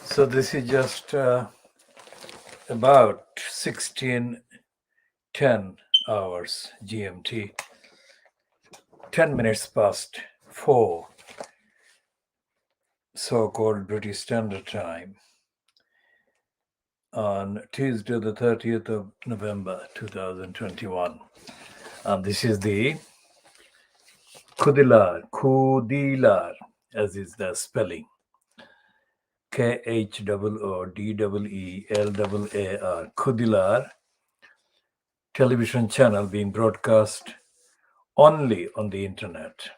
So this is just about 16:10 hours GMT, 10 minutes past 4, so-called British Standard Time, on Tuesday the 30th of November 2021. And this is the KHOODEELAAR, as is the spelling. KHOODEELAAR, KHOODEELAAR television channel being broadcast only on the internet.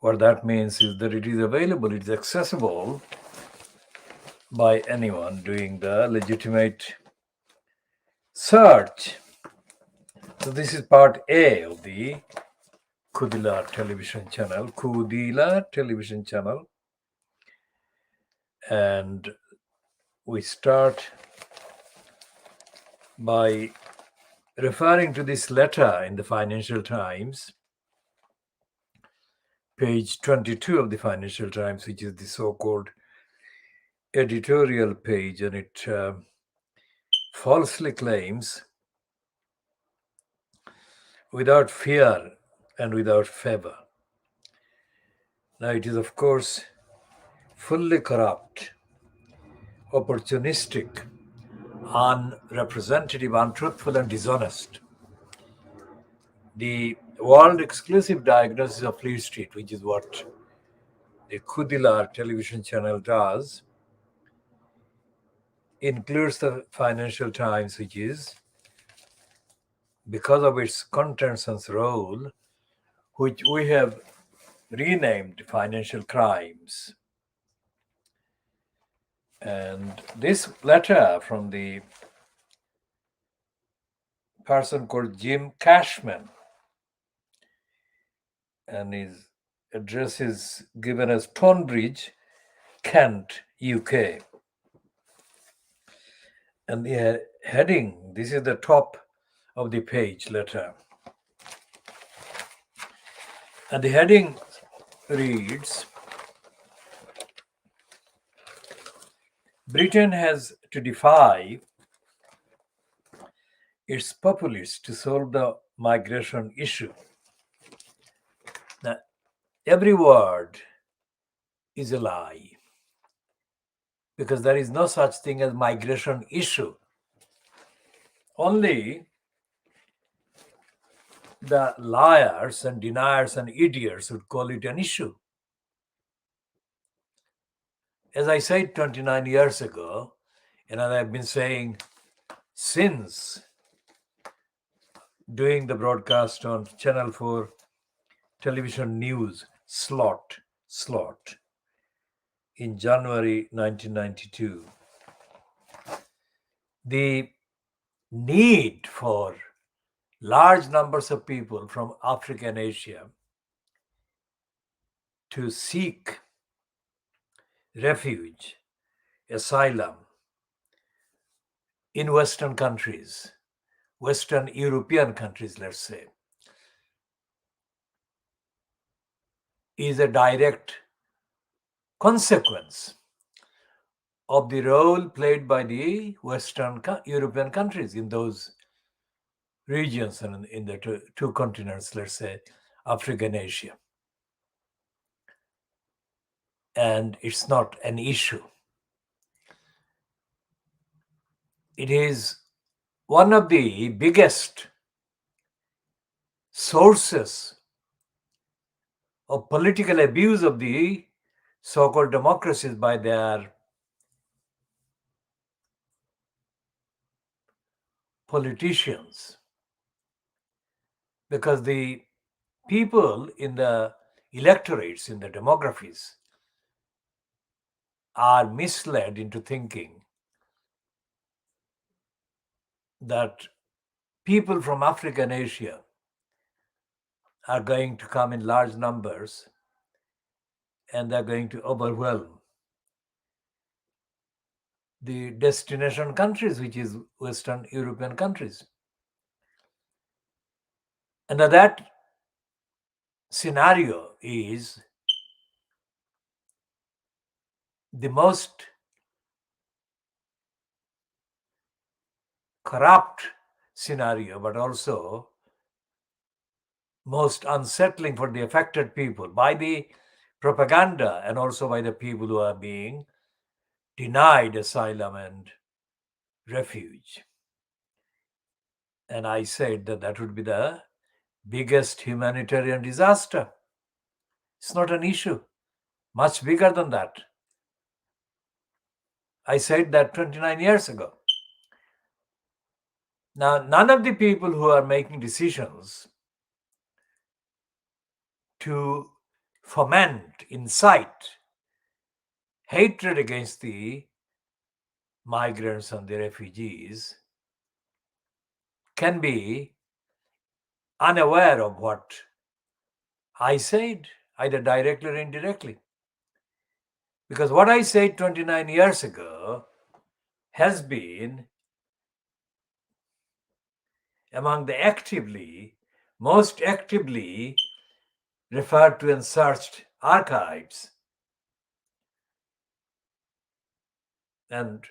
What that means is that it is available, it is accessible by anyone doing the legitimate search. So this is part A of the KhoodeelaarTV television channel, KhoodeelaarTV television channel. And we start by referring to this letter in the Financial Times, page 22 of the Financial Times, which is the so-called editorial page, and it falsely claims, without fear and without favor. Now, it is, of course, fully corrupt, opportunistic, unrepresentative, untruthful, and dishonest. The world exclusive diagnosis of Fleet Street, which is what the KhoodeelaarTV television channel does, includes the Financial Times, which is, because of its contents and role, which we have renamed Financial Crimes. And this letter from the person called Jim Cashman, and his address is given as Tonbridge, Kent, UK. And the heading, this is the top of the page letter. And the heading reads, Britain has to defy its populists to solve the migration issue. Now, every word is a lie, because there is no such thing as migration issue. Only the liars and deniers and idiots would call it an issue. As I said 29 years ago, and as I've been saying since doing the broadcast on Channel 4 television news slot in January 1992, the need for large numbers of people from Africa and Asia to seek refuge, asylum in Western countries, Western European countries, let's say, is a direct consequence of the role played by the Western European countries in those regions and in the two continents, let's say, Africa and Asia. And it's not an issue. It is one of the biggest sources of political abuse of the so-called democracies by their politicians. Because the people in the electorates, in the demographies, are misled into thinking that people from Africa and Asia are going to come in large numbers and they're going to overwhelm the destination countries, which is Western European countries. And that scenario is the most corrupt scenario, but also most unsettling for the affected people by the propaganda and also by the people who are being denied asylum and refuge. And I said that that would be the biggest humanitarian disaster. It's not an issue, much bigger than that. I said that 29 years ago. Now, none of the people who are making decisions to foment, incite hatred against the migrants and the refugees can be unaware of what I said, either directly or indirectly. Because what I said 29 years ago has been among the most actively referred to and searched archives. And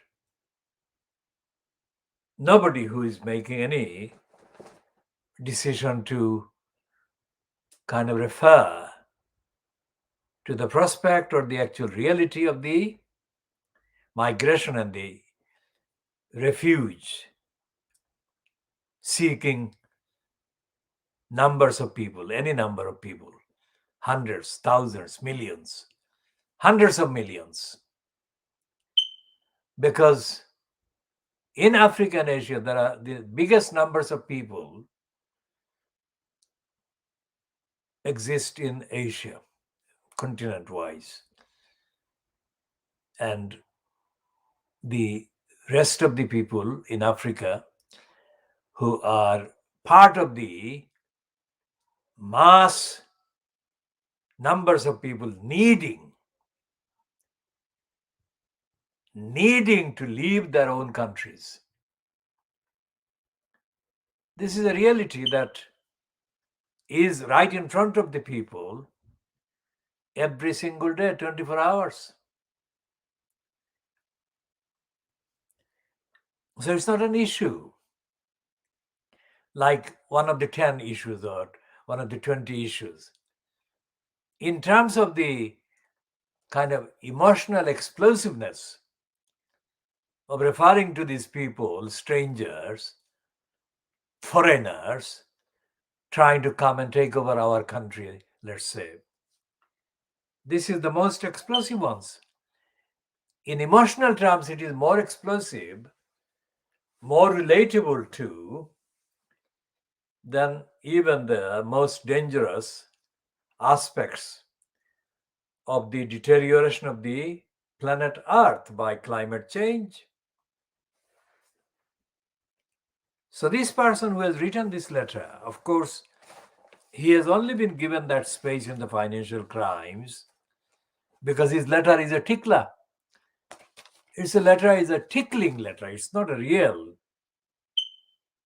nobody who is making any decision to kind of refer to the prospect or the actual reality of the migration and the refuge seeking numbers of people, any number of people, hundreds, thousands, millions, hundreds of millions. Because in Africa and Asia, there are the biggest numbers of people exist in Asia, continent-wise. And the rest of the people in Africa who are part of the mass numbers of people needing to leave their own countries. This is a reality that is right in front of the people every single day, 24 hours. So it's not an issue like one of the 10 issues or one of the 20 issues. In terms of the kind of emotional explosiveness of referring to these people, strangers, foreigners, trying to come and take over our country, let's say. This is the most explosive ones. In emotional terms, it is more explosive, more relatable to than even the most dangerous aspects of the deterioration of the planet Earth by climate change. So this person who has written this letter, of course, he has only been given that space in the financial crimes because his letter is a tickler. It's a tickling letter. It's not a real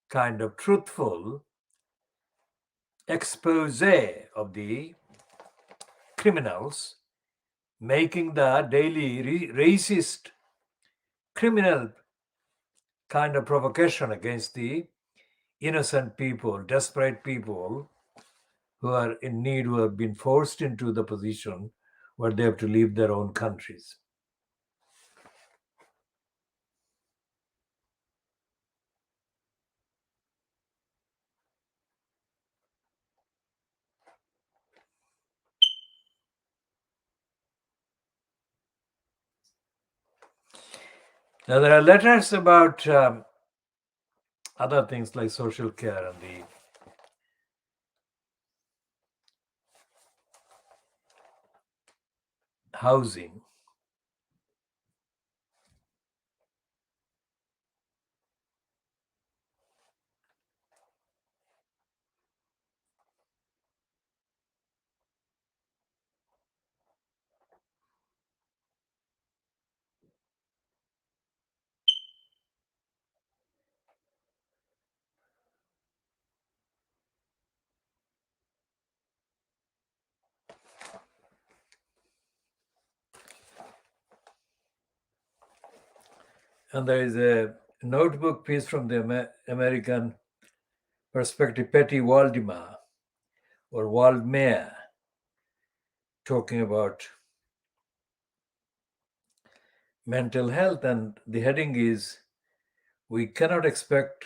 kind of truthful expose of the criminals making the daily racist criminal kind of provocation against the innocent people, desperate people who are in need, who have been forced into the position where they have to leave their own countries. Now, there are letters about other things like social care and the housing. And there is a notebook piece from the American perspective, Petty Waldemar or Waldmeier, talking about mental health. And the heading is, "We cannot expect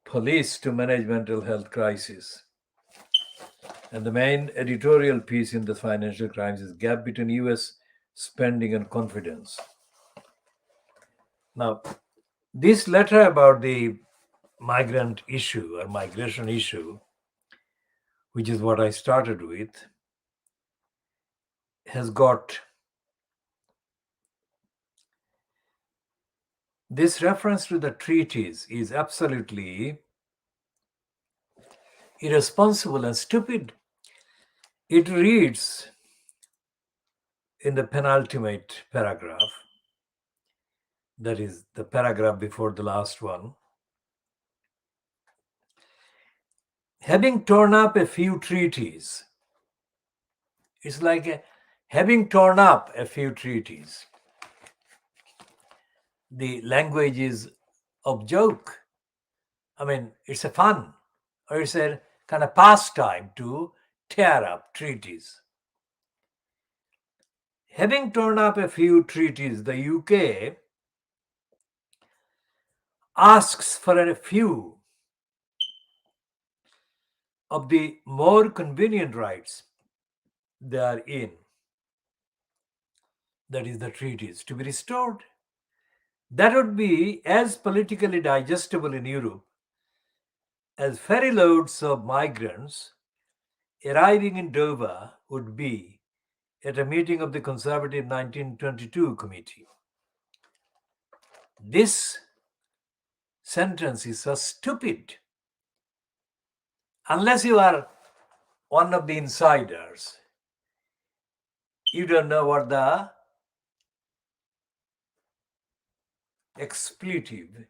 police to manage mental health crisis." And the main editorial piece in the Financial Crimes is Gap Between US Spending and Confidence. Now, this letter about the migrant issue or migration issue, which is what I started with, has got this reference to the treaties is absolutely irresponsible and stupid. It reads in the penultimate paragraph, that is the paragraph before the last one, having torn up a few treaties. It's like having torn up a few treaties. The language is of joke. I mean, it's a fun, or it's a kind of pastime to tear up treaties. Having torn up a few treaties, the UK asks for a few of the more convenient rights they are in, that is the treaties, to be restored. That would be as politically digestible in Europe as ferry loads of migrants arriving in Dover would be at a meeting of the Conservative 1922 Committee. This sentence is so stupid. Unless you are one of the insiders, you don't know what the expletive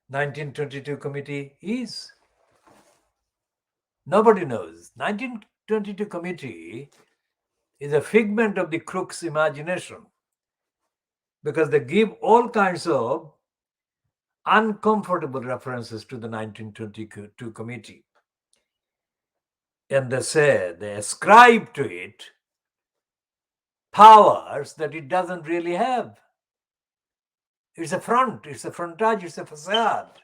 1922 committee is. Nobody knows. 1922 committee is a figment of the crook's imagination because they give all kinds of uncomfortable references to the 1922 committee. And they say, they ascribe to it powers that it doesn't really have. It's a front, it's a frontage, it's a facade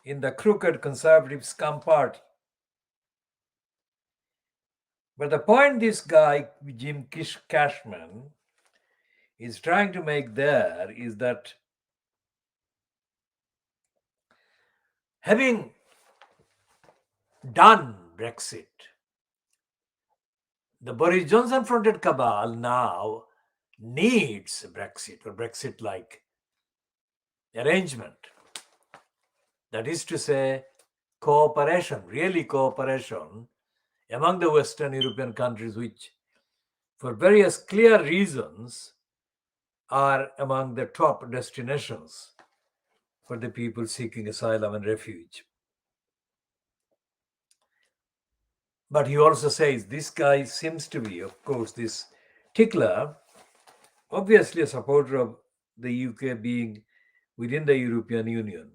in the crooked conservative scum party. But the point this guy, Jim Cashman, is trying to make there is that having done Brexit, the Boris Johnson fronted cabal now needs Brexit or Brexit-like arrangement. That is to say, cooperation, really cooperation among the Western European countries, which for various clear reasons are among the top destinations for the people seeking asylum and refuge. But he also says this guy seems to be, of course, this tickler, obviously a supporter of the UK being within the European Union.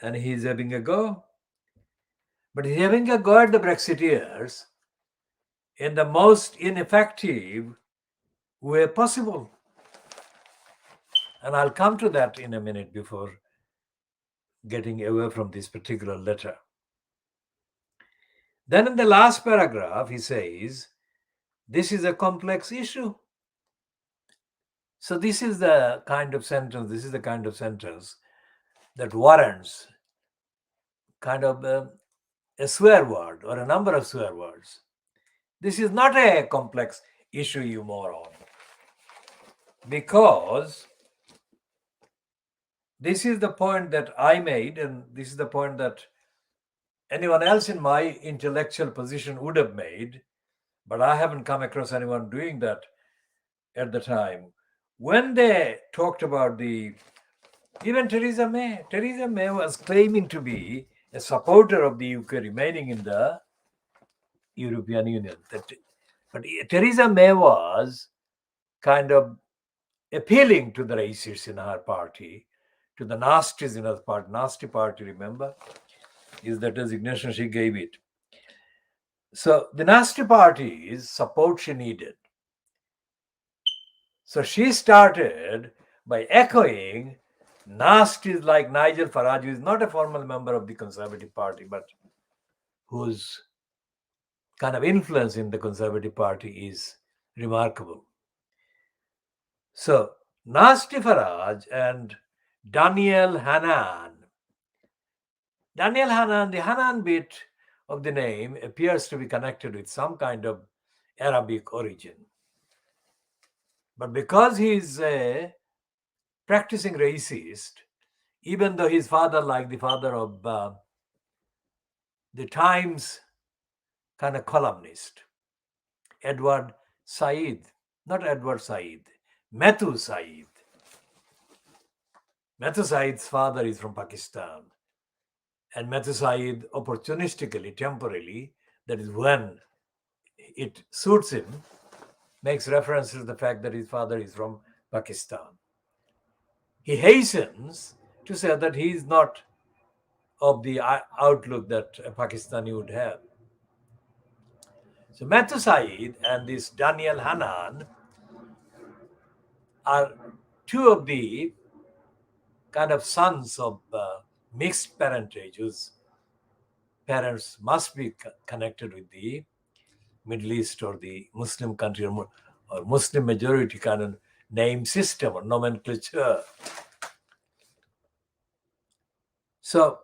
And he's having a go. But he's having a go at the Brexiteers in the most ineffective way possible. And I'll come to that in a minute before getting away from this particular letter. Then in the last paragraph, he says, this is a complex issue. So this is the kind of sentence, that warrants kind of a swear word or a number of swear words. This is not a complex issue, you moron. Because this is the point that I made, and this is the point that anyone else in my intellectual position would have made, but I haven't come across anyone doing that at the time. When they talked about even Theresa May was claiming to be a supporter of the UK remaining in the European Union. But Theresa May was kind of appealing to the racists in her party, to the nasties in her party. Nasty party, remember, is the designation she gave it. So the nasty party's support she needed. So she started by echoing nasties like Nigel Farage, who is not a formal member of the Conservative Party, but whose kind of influence in the Conservative Party is remarkable. So Nasty Farage and Daniel Hannan. Daniel Hannan, the Hannan bit of the name appears to be connected with some kind of Arabic origin. But because he is a practicing racist, even though his father, like the father of the Times kind of columnist, Edward Said, not Edward Said, Methu Said. Methu Said's father is from Pakistan. And Methu Said opportunistically, temporarily, that is when it suits him, makes reference to the fact that his father is from Pakistan. He hastens to say that he is not of the outlook that a Pakistani would have. So Methu Said and this Daniel Hannan are two of the kind of sons of mixed parentage whose parents must be connected with the Middle East or the Muslim country or Muslim majority kind of name system or nomenclature. So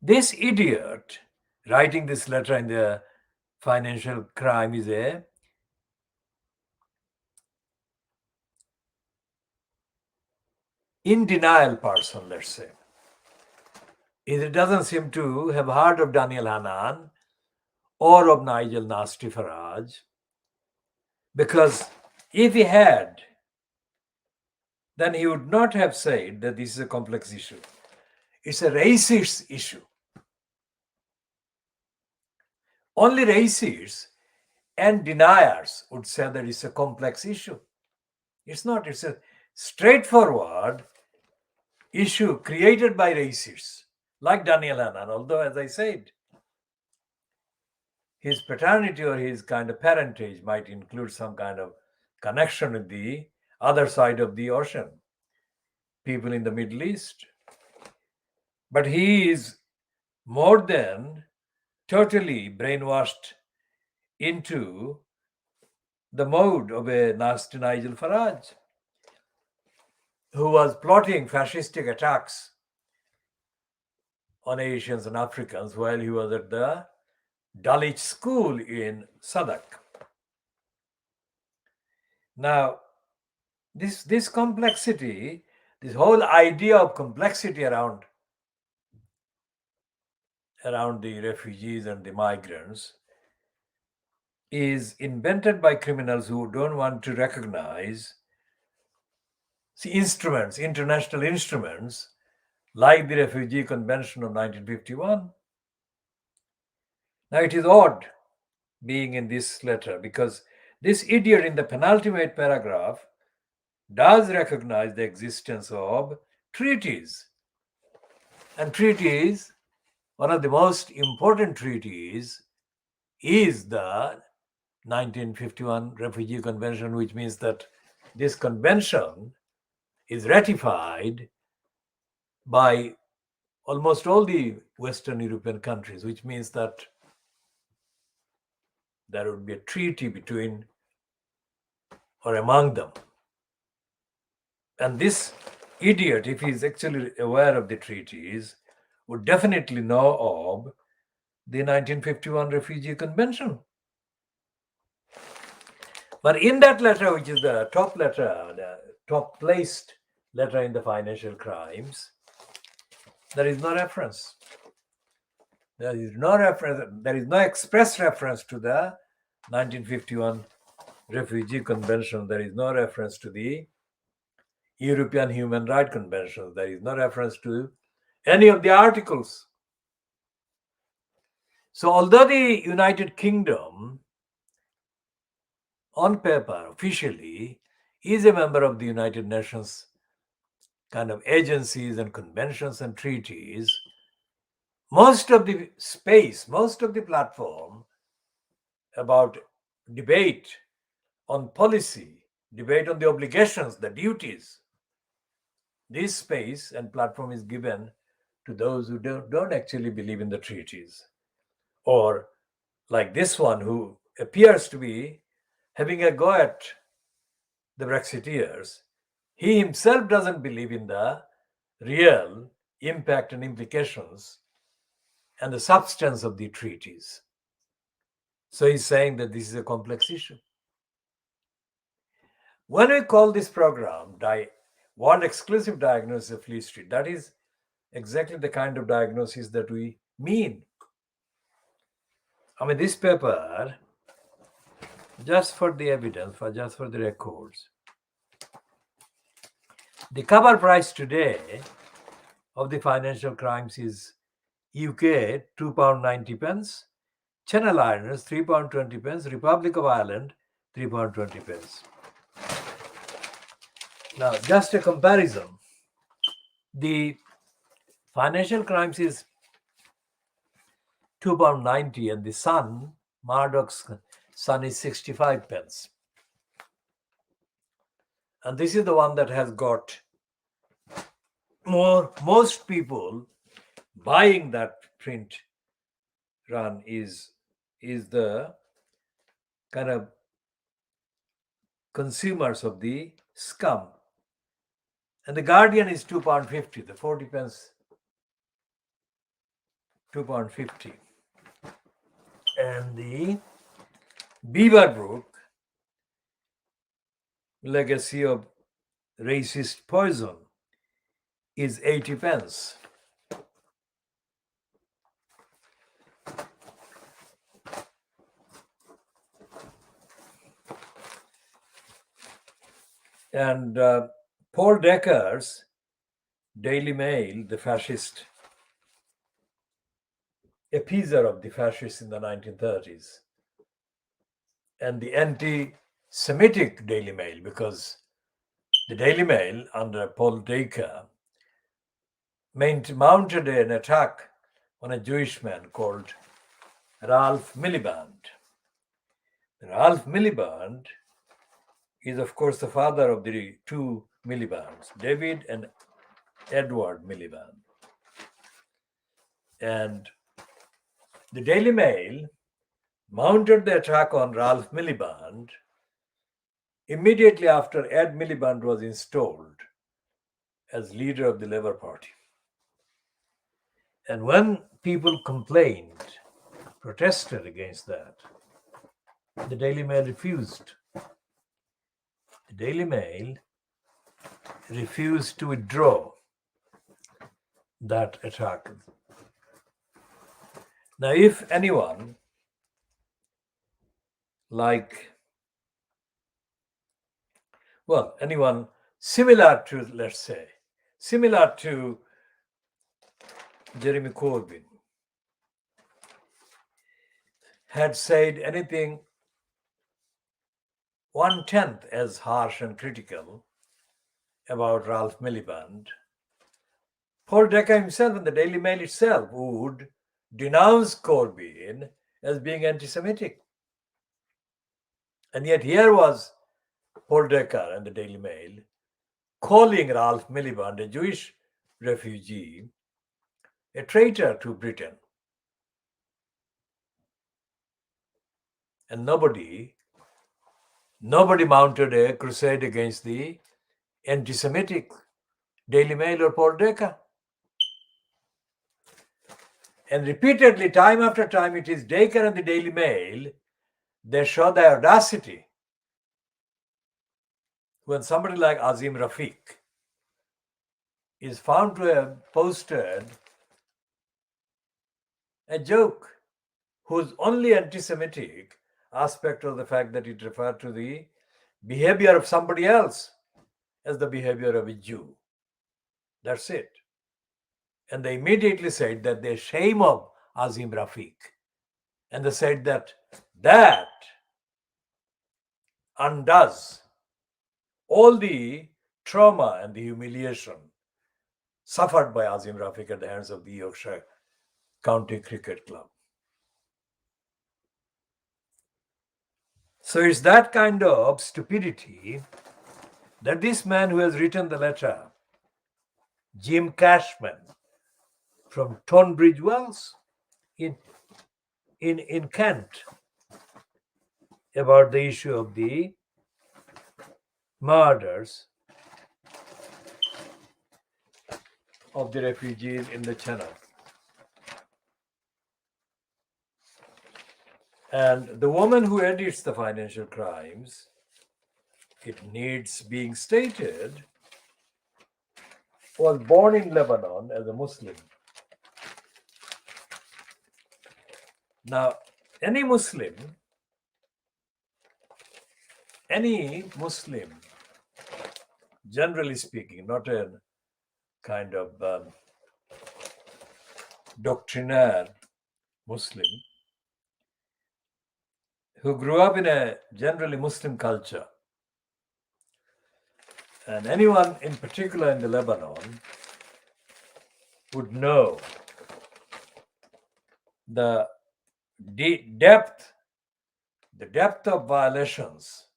this idiot writing this letter in the Financial Crime is a in denial person, let's say. It doesn't seem to have heard of Daniel Hannan or of Nigel Nasty Farage, because if he had, then he would not have said that this is a complex issue. It's a racist issue. Only racists and deniers would say that it's a complex issue. It's not. It's a straightforward issue created by racists, like Daniel Hannan, although, as I said, his paternity or his kind of parentage might include some kind of connection with the other side of the ocean, people in the Middle East. But he is more than totally brainwashed into the mode of a nasty Nigel Farage, who was plotting fascistic attacks on Asians and Africans while he was at the Dulwich School in Southwark. Now, this complexity, this whole idea of complexity around the refugees and the migrants is invented by criminals who don't want to recognize instruments, international instruments, like the Refugee Convention of 1951. Now, it is odd being in this letter because this idiot in the penultimate paragraph does recognize the existence of treaties. And treaties, one of the most important treaties is the 1951 Refugee Convention, which means that this convention is ratified by almost all the Western European countries, which means that there would be a treaty between or among them. And this idiot, if he is actually aware of the treaties, would definitely know of the 1951 Refugee Convention. But in that letter, which is the top letter, the top placed letter in the Financial Crimes, there is no reference. There is no reference. There is no express reference to the 1951 Refugee Convention. There is no reference to the European Human Rights Convention. There is no reference to any of the articles. So, although the United Kingdom, on paper, officially, is a member of the United Nations kind of agencies and conventions and treaties, most of the space, most of the platform about debate on policy, debate on the obligations, the duties, this space and platform is given to those who don't actually believe in the treaties, or like this one who appears to be having a go at the Brexiteers. He himself doesn't believe in the real impact and implications and the substance of the treaties. So he's saying that this is a complex issue. When we call this program World Exclusive Diagnosis of Fleet Street, that is exactly the kind of diagnosis that we mean. I mean, this paper, just for the evidence, just for the records, the cover price today of the Financial Crimes is UK £2.90, Channel Islands £3.20, Republic of Ireland £3.20. Now, just a comparison. The Financial Crimes is £2.90 and the Sun, Murdoch's Sun, is 65p. And this is the one that has got most people buying that print run is the kind of consumers of the scum. And the Guardian is £2.50, the 40p, £2.50. And the Beaverbrook, Legacy of Racist Poison, is 80p. And Paul Decker's Daily Mail, the fascist epizar of the fascists in the 1930s, and the anti-Semitic Daily Mail, because the Daily Mail under Paul Decker mounted an attack on a Jewish man called Ralph Miliband. Ralph Miliband is, of course, the father of the two Milibands, David and Edward Miliband. And the Daily Mail mounted the attack on Ralph Miliband immediately after Ed Miliband was installed as leader of the Labour Party. And when people complained, protested against that, the Daily Mail refused. The Daily Mail refused to withdraw that attack. Now, if anyone anyone similar to, let's say, similar to Jeremy Corbyn had said anything 1/10 as harsh and critical about Ralph Miliband, Paul Decker himself and the Daily Mail itself would denounce Corbyn as being anti-Semitic. And yet here was Paul Decker and the Daily Mail calling Ralph Miliband, a Jewish refugee, a traitor to Britain. And nobody mounted a crusade against the anti-Semitic Daily Mail or Paul Decker. And repeatedly, time after time, it is Decker and the Daily Mail, they show the audacity when somebody like Azim Rafiq is found to have posted a joke whose only anti-Semitic aspect of the fact that it referred to the behavior of somebody else as the behavior of a Jew. That's it. And they immediately said that the shame of Azim Rafiq. And they said that undoes all the trauma and the humiliation suffered by Azim Rafiq at the hands of the Yorkshire County Cricket Club. So it's that kind of stupidity that this man who has written the letter, Jim Cashman from Tonbridge Wells in Kent, about the issue of the murders of the refugees in the Channel. And the woman who edits the Financial Crimes, it needs being stated, was born in Lebanon as a Muslim. Now, any Muslim, generally speaking, not a kind of doctrinaire Muslim, who grew up in a generally Muslim culture, and anyone in particular in the Lebanon would know the depth of violations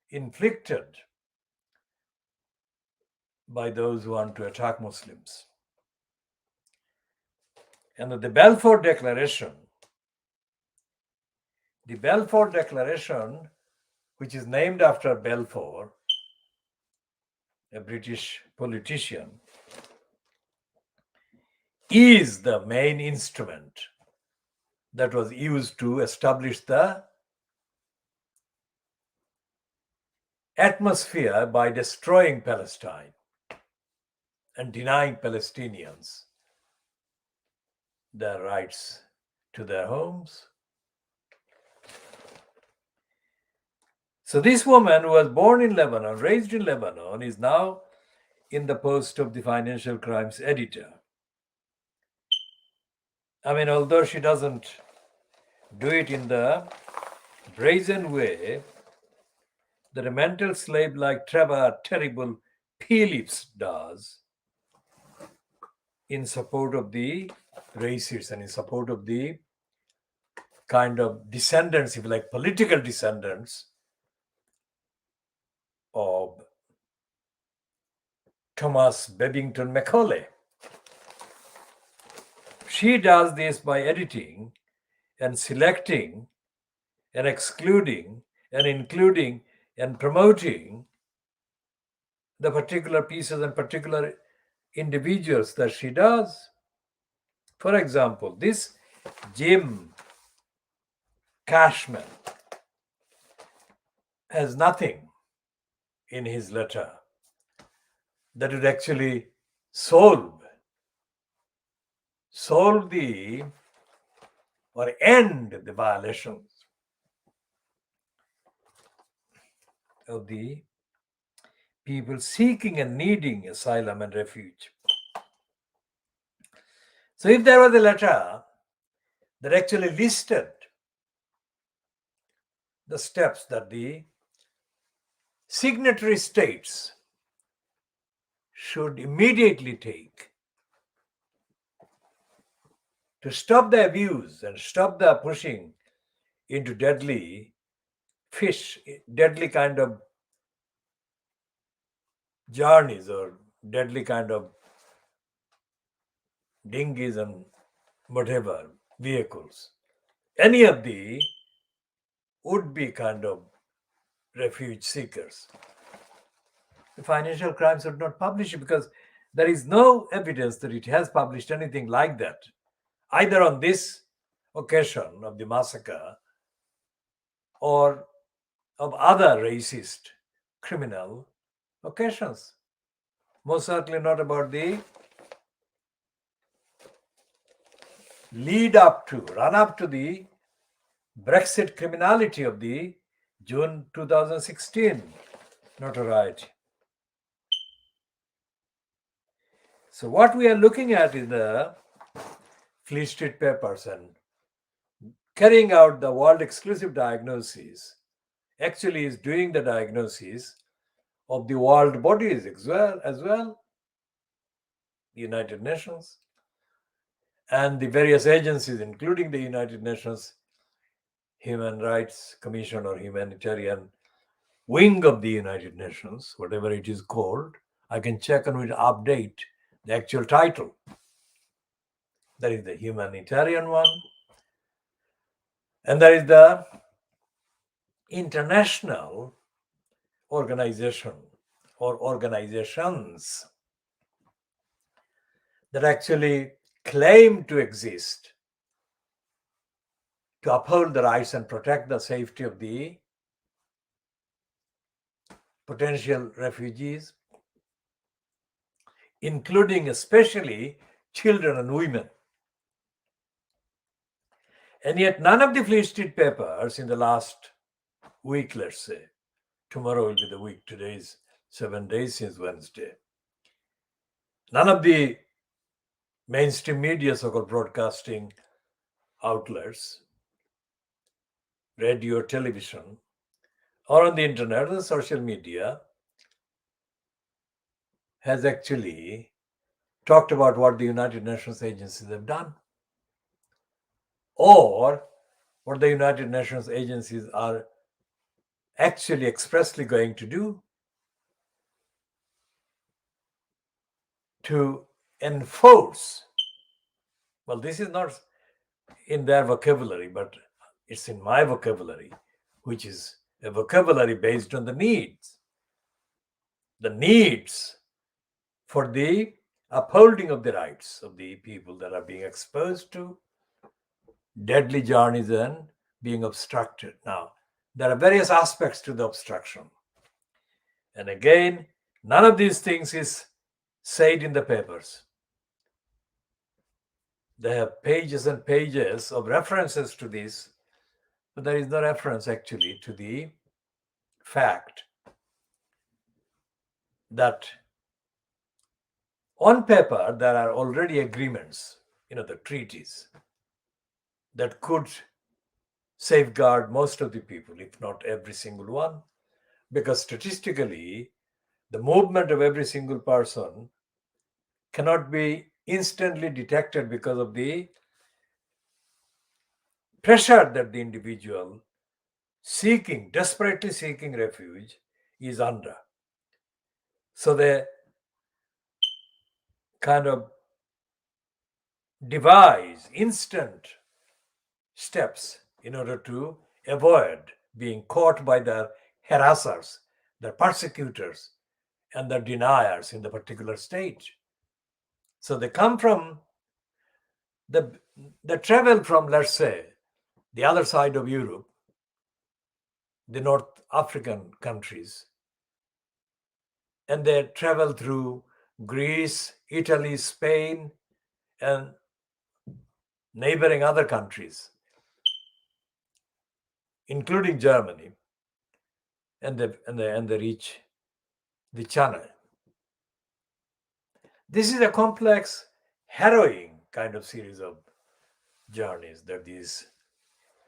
inflicted by those who want to attack Muslims. And the Balfour Declaration, which is named after Balfour, a British politician, is the main instrument that was used to establish the atmosphere by destroying Palestine and denying Palestinians their rights to their homes. So this woman who was born in Lebanon, raised in Lebanon, is now in the post of the Financial Crimes editor. I mean, although she doesn't do it in the brazen way that a mental slave like Trevor Terrible Phillips does in support of the racists and in support of the kind of descendants, if you like, political descendants of Thomas Babington Macaulay. She does this by editing and selecting and excluding and including and promoting the particular pieces and particular individuals that she does. For example, this Jim Cashman has nothing in his letter that would actually solve the or end the violations of the people seeking and needing asylum and refuge. So if there was a letter that actually listed the steps that the signatory states should immediately take to stop the abuse and stop the pushing into deadly kind of journeys or deadly kind of dinghies and whatever vehicles, any of the would-be kind of refuge seekers, the Financial Crimes would not publish it, because there is no evidence that it has published anything like that, either on this occasion of the massacre or of other racist criminal occasions. Most certainly not about the run up to the Brexit criminality of the June 2016 notoriety. So what we are looking at is the Fleet Street Papers and carrying out the world exclusive diagnosis actually is doing the diagnosis of the world bodies as well, the United Nations, and the various agencies, including the United Nations Human Rights Commission or Humanitarian Wing of the United Nations, whatever it is called. I can check and will update the actual title. That is the humanitarian one. And there is the international organization or organizations that actually claim to exist to uphold the rights and protect the safety of the potential refugees, including especially children and women. And yet none of the Fleet Street papers in the last week, let's say, tomorrow will be the week, today is 7 days since Wednesday, none of the mainstream media, so-called broadcasting outlets, radio, television, or on the internet or the social media, has actually talked about what the United Nations agencies have done, or what the United Nations agencies are actually expressly going to do to enforce. Well, this is not in their vocabulary, but it's in my vocabulary, which is a vocabulary based on the needs for the upholding of the rights of the people that are being exposed to deadly journeys and being obstructed. Now, there are various aspects to the obstruction. And again, none of these things is said in the papers. They have pages and pages of references to this, but there is no reference actually to the fact that on paper there are already agreements, the treaties that could safeguard most of the people, if not every single one, because statistically the movement of every single person cannot be instantly detected because of the pressure that the individual desperately seeking refuge is under. So they kind of devise instant steps in order to avoid being caught by their harassers, their persecutors, and their deniers in the particular state. So they come from they travel from, let's say, the other side of Europe, the North African countries, and they travel through Greece, Italy, Spain, and neighboring other countries, including Germany, and they reach the Channel. This is a complex, harrowing kind of series of journeys that these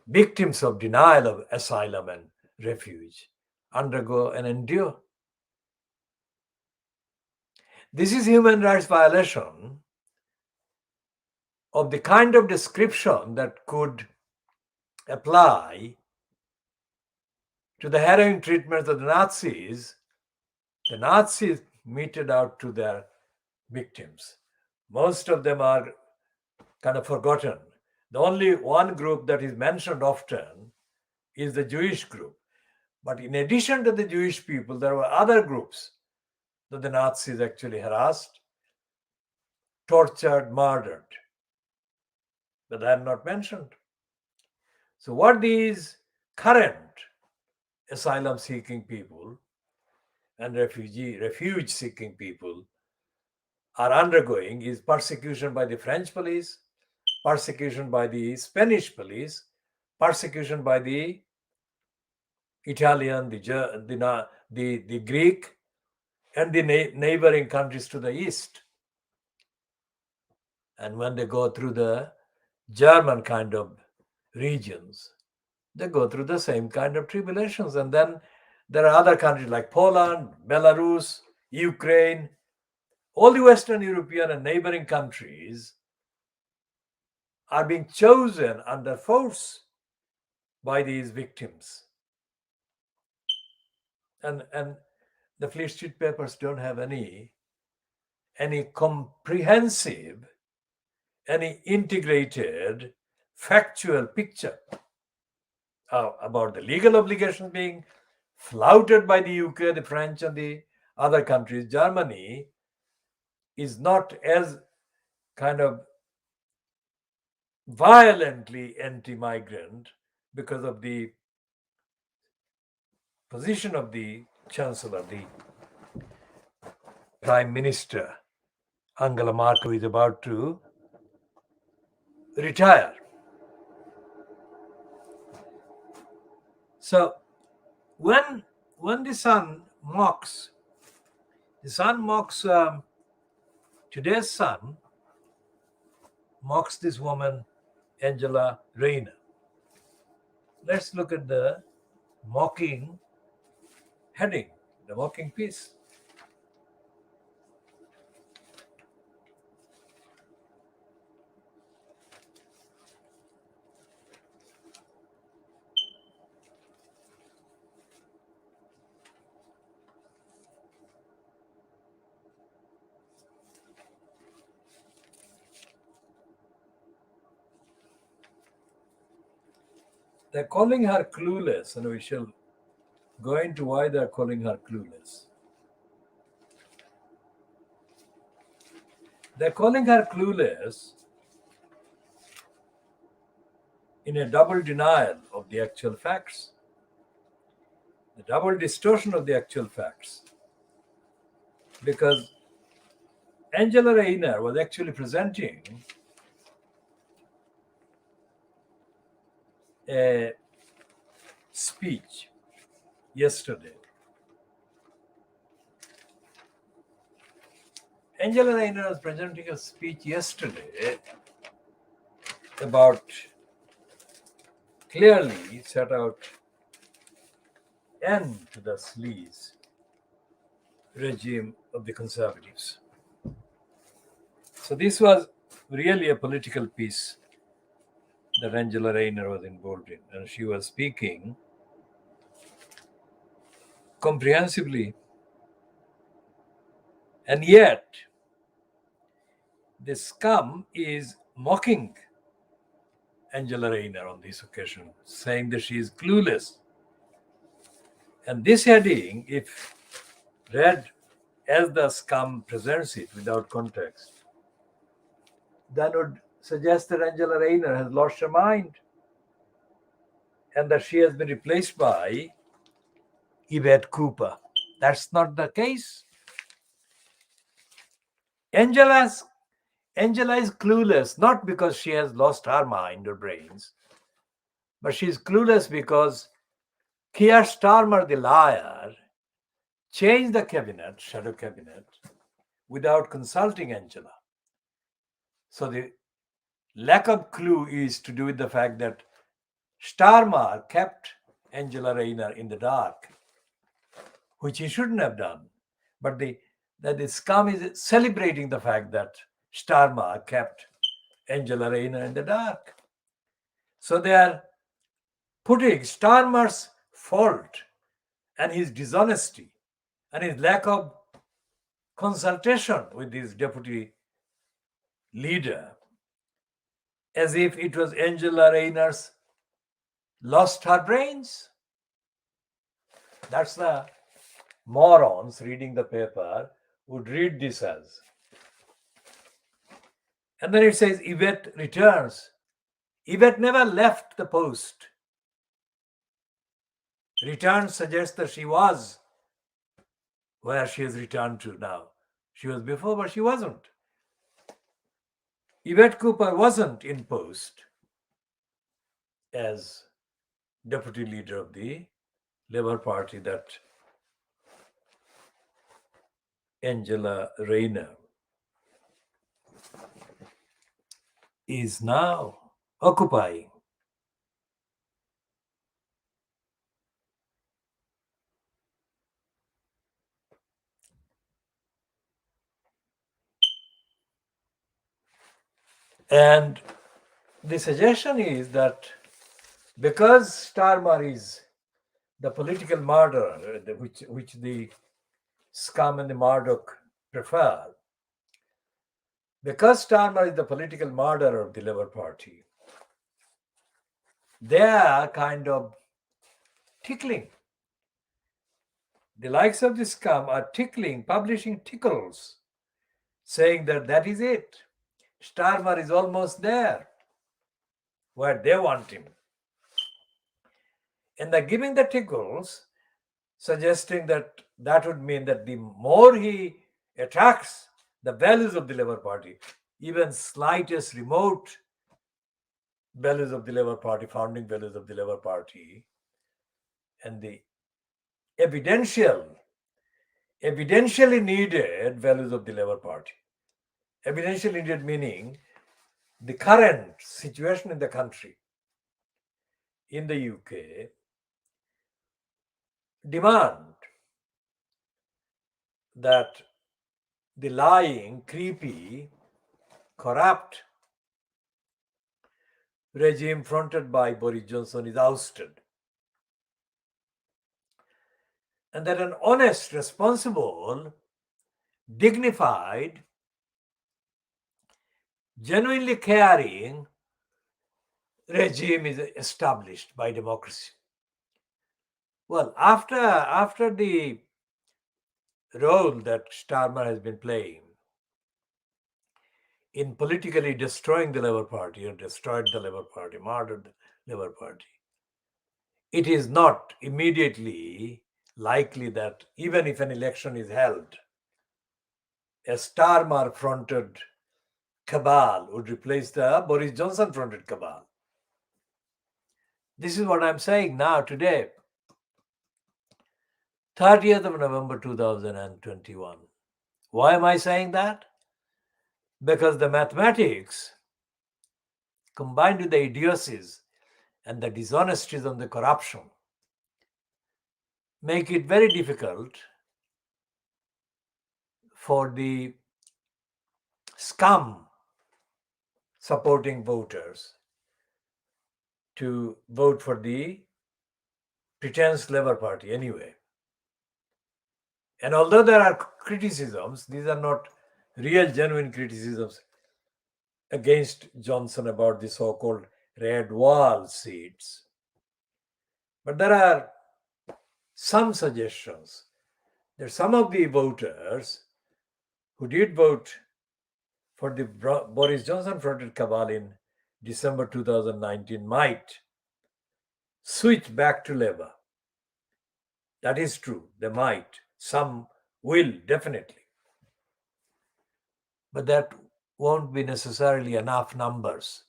victims of denial of asylum and refuge undergo and endure. This is human rights violation of the kind of description that could apply to the harrowing treatment of the Nazis. The Nazis meted out to their victims. Most of them are kind of forgotten. The only one group that is mentioned often is the Jewish group. But in addition to the Jewish people, there were other groups that the Nazis actually harassed, tortured, murdered, but they are not mentioned. So what these current asylum-seeking people and refuge-seeking people are undergoing is persecution by the French police, persecution by the Spanish police, persecution by the Italian, the Greek, and the neighboring countries to the east. And when they go through the German kind of regions, they go through the same kind of tribulations. And then There are other countries like Poland, Belarus, Ukraine, all the Western European and neighboring countries are being chosen under force by these victims. And the Fleet Street Papers don't have any comprehensive, any integrated, factual picture about the legal obligations being flouted by the UK, the French, and the other countries. Germany is not as kind of violently anti-migrant because of the position of the Chancellor, the Prime Minister, Angela Merkel, is about to retire. So when the Sun mocks, today's Sun mocks this woman, Angela Rayner. Let's look at the mocking heading, the mocking piece. They're calling her clueless, and we shall go into why they're calling her clueless. They're calling her clueless in a double denial of the actual facts, the double distortion of the actual facts. Because Angela Rayner was actually presenting a speech yesterday. Angela Rayner was presenting a speech yesterday about clearly set out end to the sleaze regime of the Conservatives. So this was really a political piece that Angela Rayner was involved in, and she was speaking comprehensively. And yet, the scum is mocking Angela Rayner on this occasion, saying that she is clueless. And this heading, if read as the scum presents it without context, that would suggest that Angela Rayner has lost her mind and that she has been replaced by Yvette Cooper. That's not the case. Angela is clueless, not because she has lost her mind or brains, but she's clueless because K Starmer, the liar, changed the cabinet, shadow cabinet, without consulting Angela. So the lack of clue is to do with the fact that Starmer kept Angela Rayner in the dark, which he shouldn't have done. But the scum is celebrating the fact that Starmer kept Angela Rayner in the dark. So they are putting Starmer's fault and his dishonesty and his lack of consultation with his deputy leader as if it was Angela Rayner's lost her brains. That's the morons reading the paper would read this as. And then it says Yvette returns. Yvette never left the post. Return suggests that she was where she has returned to now. She was before, but she wasn't. Yvette Cooper wasn't in post as deputy leader of the Labour Party that Angela Rayner is now occupying. And the suggestion is that because Starmer is the political murderer, which the scum and the Murdoch prefer, because Starmer is the political murderer of the Labour Party, they are kind of tickling. The likes of the scum are tickling, publishing tickles, saying that that is it. Starmer is almost there, where they want him. And they're giving the tickles, suggesting that that would mean that the more he attacks the values of the Labour Party, even slightest remote values of the Labour Party, founding values of the Labour Party, and the evidentially needed values of the Labour Party. Evidentially needed meaning the current situation in the country, in the UK, demand that the lying, creepy, corrupt regime fronted by Boris Johnson is ousted. And that an honest, responsible, dignified, genuinely caring regime is established by democracy. Well, after the role that Starmer has been playing in politically destroying the Labour Party, or destroyed the Labour Party, murdered the Labour Party, it is not immediately likely that even if an election is held, a Starmer-fronted cabal would replace the Boris Johnson-fronted cabal. This is what I'm saying now, today, 30th of November 2021. Why am I saying that? Because the mathematics, combined with the idiocies and the dishonesties and the corruption, make it very difficult for the scum supporting voters to vote for the pretense Labour Party anyway. And although there are criticisms, these are not real, genuine criticisms against Johnson about the so-called red wall seats. But there are some suggestions that some of the voters who did vote for the Boris Johnson-fronted cabal in December 2019 might switch back to Labour. That is true. They might. Some will, definitely. But that won't be necessarily enough numbers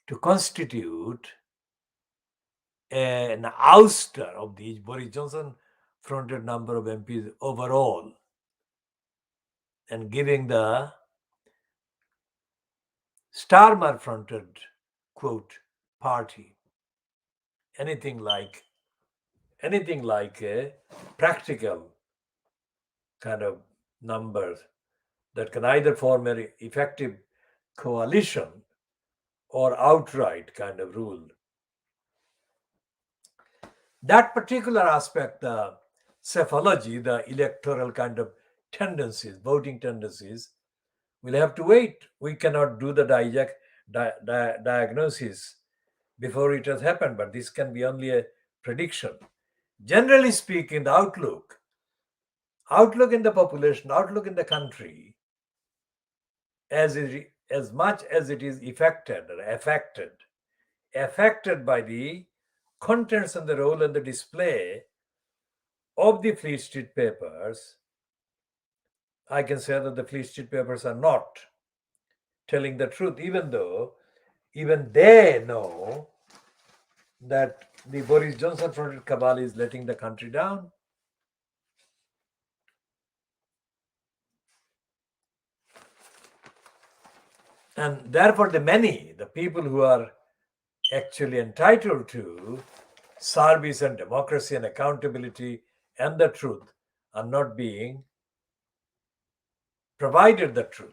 to constitute an ouster of the Boris Johnson-fronted number of MPs overall, and giving the Starmer-fronted, quote, party anything like a practical kind of numbers that can either form an effective coalition or outright kind of rule. That particular aspect, the psephology, the electoral kind of tendencies, voting tendencies, we'll have to wait. We cannot do the diagnosis before it has happened, but this can be only a prediction. Generally speaking, the outlook in the population, outlook in the country, as much as it is affected by the contents and the role and the display of the Fleet Street papers, I can say that the Fleet Street papers are not telling the truth, even though even they know that the Boris Johnson-fronted cabal is letting the country down. And therefore, the people who are actually entitled to service and democracy and accountability and the truth, are not being provided the truth.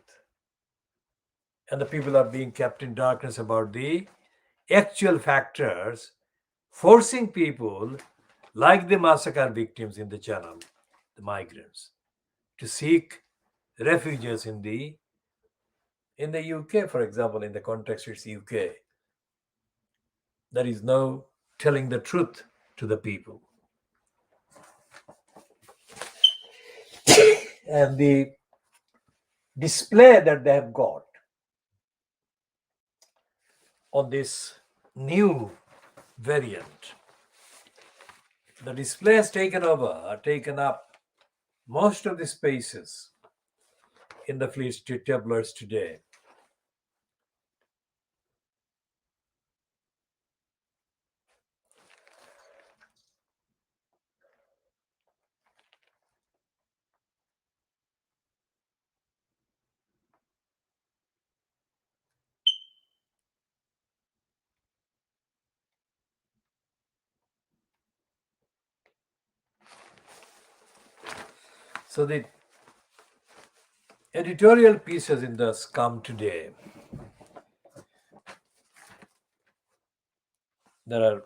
and the people are being kept in darkness about the actual factors forcing people like the massacre victims in the channel, the migrants, to seek refuges in the UK, for example. In the context it's UK, there is no telling the truth to the people. And the display that they have got on this new variant, the display has taken up most of the spaces in the Fleet Street tabloids today. So the editorial pieces in the Scum today, there are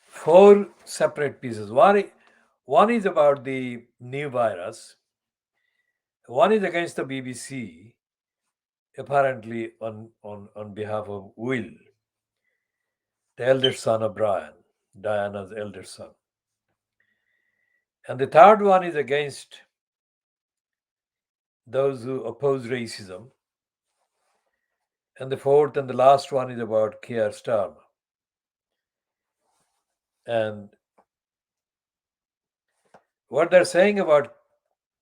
4 separate pieces. One is about the new virus. One is against the BBC, apparently on behalf of Will, the eldest son of Brian, Diana's eldest son. And the third one is against those who oppose racism. And the fourth and the last one is about K Starmer. And what they're saying about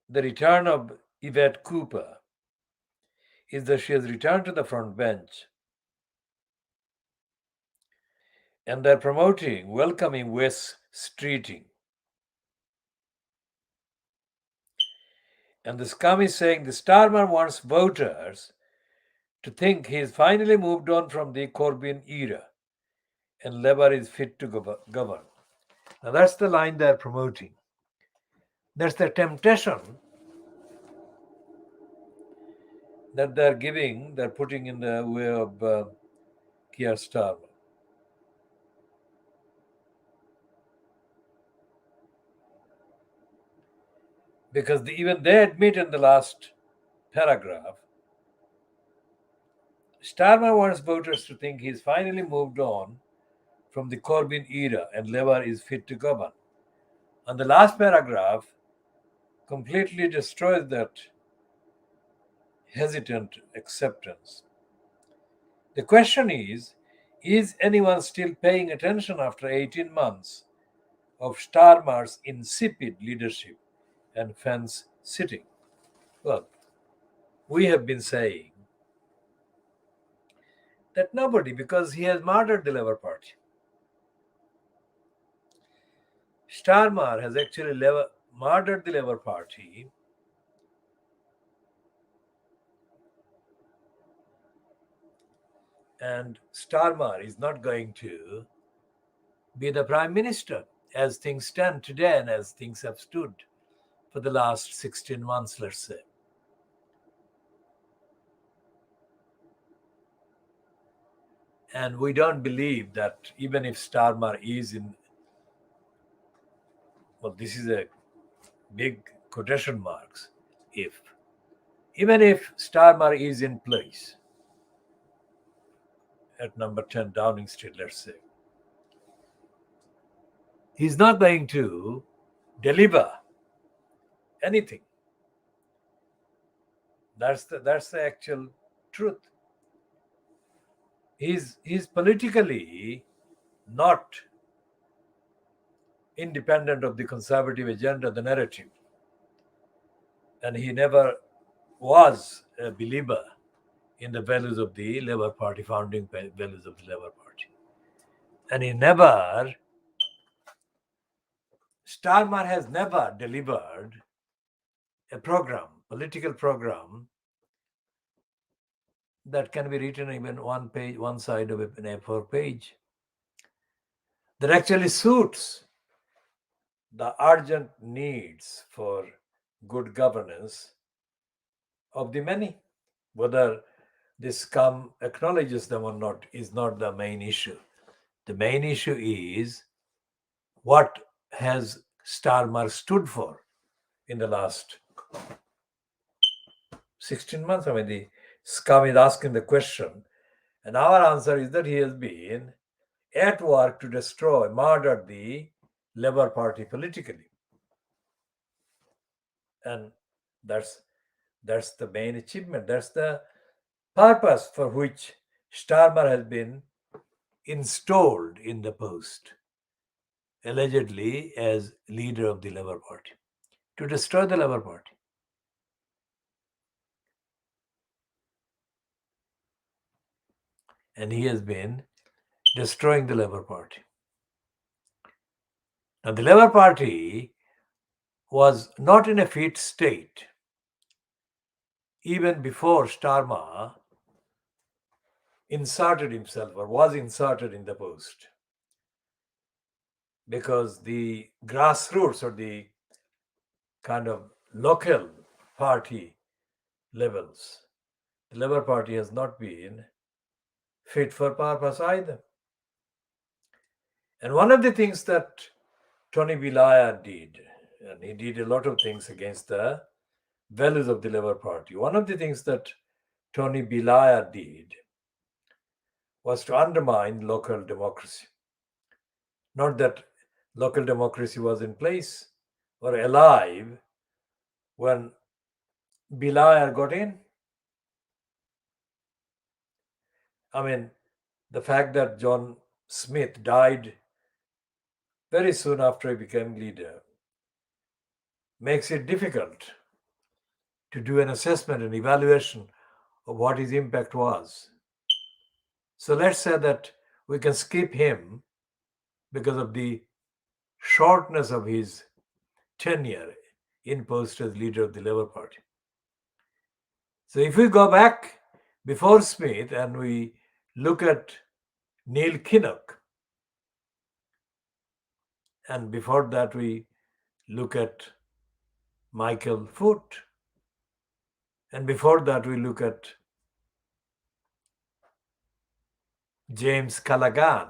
the return of Yvette Cooper is that she has returned to the front bench. And they're promoting welcoming West Streeting. And the Scum is saying the Starmer wants voters to think he's finally moved on from the Corbyn era and Labour is fit to govern. Now that's the line they're promoting. That's the temptation that they're putting in the way of Keir Starmer. Because even they admit in the last paragraph, Starmer wants voters to think he's finally moved on from the Corbyn era and Labour is fit to govern. And the last paragraph completely destroys that hesitant acceptance. The question is anyone still paying attention after 18 months of Starmer's insipid leadership and fence sitting? Well, we have been saying that nobody, because he has murdered the Labour Party. Starmer has actually murdered the Labour Party, and Starmer is not going to be the Prime Minister as things stand today and as things have stood for the last 16 months, let's say. And we don't believe that even if Starmer is in, well, this is a big quotation marks, even if Starmer is in place at number 10 Downing Street, let's say, he's not going to deliver anything. That's the actual truth. He's politically not independent of the conservative agenda, the narrative. And he never was a believer in the values of the Labour Party, founding values of the Labour Party. And Starmer has never delivered a political program that can be written even one side of an A4 page, that actually suits the urgent needs for good governance of the many. Whether this scum acknowledges them or not is not the main issue. The main issue is what has Starmer stood for in the last 16 months. I mean, the scum is asking the question, and our answer is that he has been at work to destroy, murder the Labour Party politically. And that's the main achievement. That's the purpose for which Starmer has been installed in the post, allegedly as leader of the Labour Party, to destroy the Labour Party. And he has been destroying the Labour Party. Now, the Labour Party was not in a fit state even before Starmer inserted himself or was inserted in the post, because the grassroots or the kind of local party levels, the Labour Party has not been fit for purpose either. And one of the things that Tony Blair did, and he did a lot of things against the values of the Labour Party, one of the things that Tony Blair did was to undermine local democracy. Not that local democracy was in place or alive when Blair got in. I mean, the fact that John Smith died very soon after he became leader makes it difficult to do an assessment and evaluation of what his impact was. So let's say that we can skip him because of the shortness of his tenure in post as leader of the Labour Party. So if we go back before Smith and we look at Neil Kinnock, and before that we look at Michael Foot, and before that we look at James Callaghan.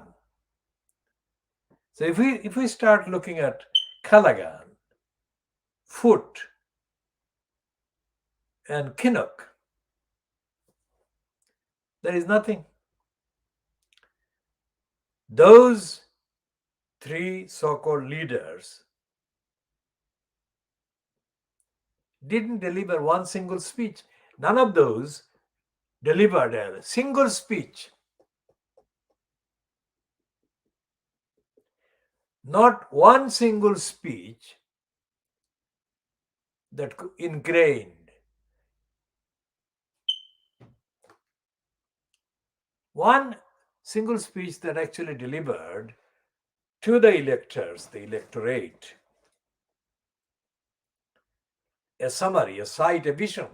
So if we start looking at Callaghan, Foot, and Kinnock, there is nothing. Those three so-called leaders didn't deliver one single speech. None of those delivered a single speech. Not one single speech that ingrained. One single speech that actually delivered to the electors, the electorate, a summary, a sight, a vision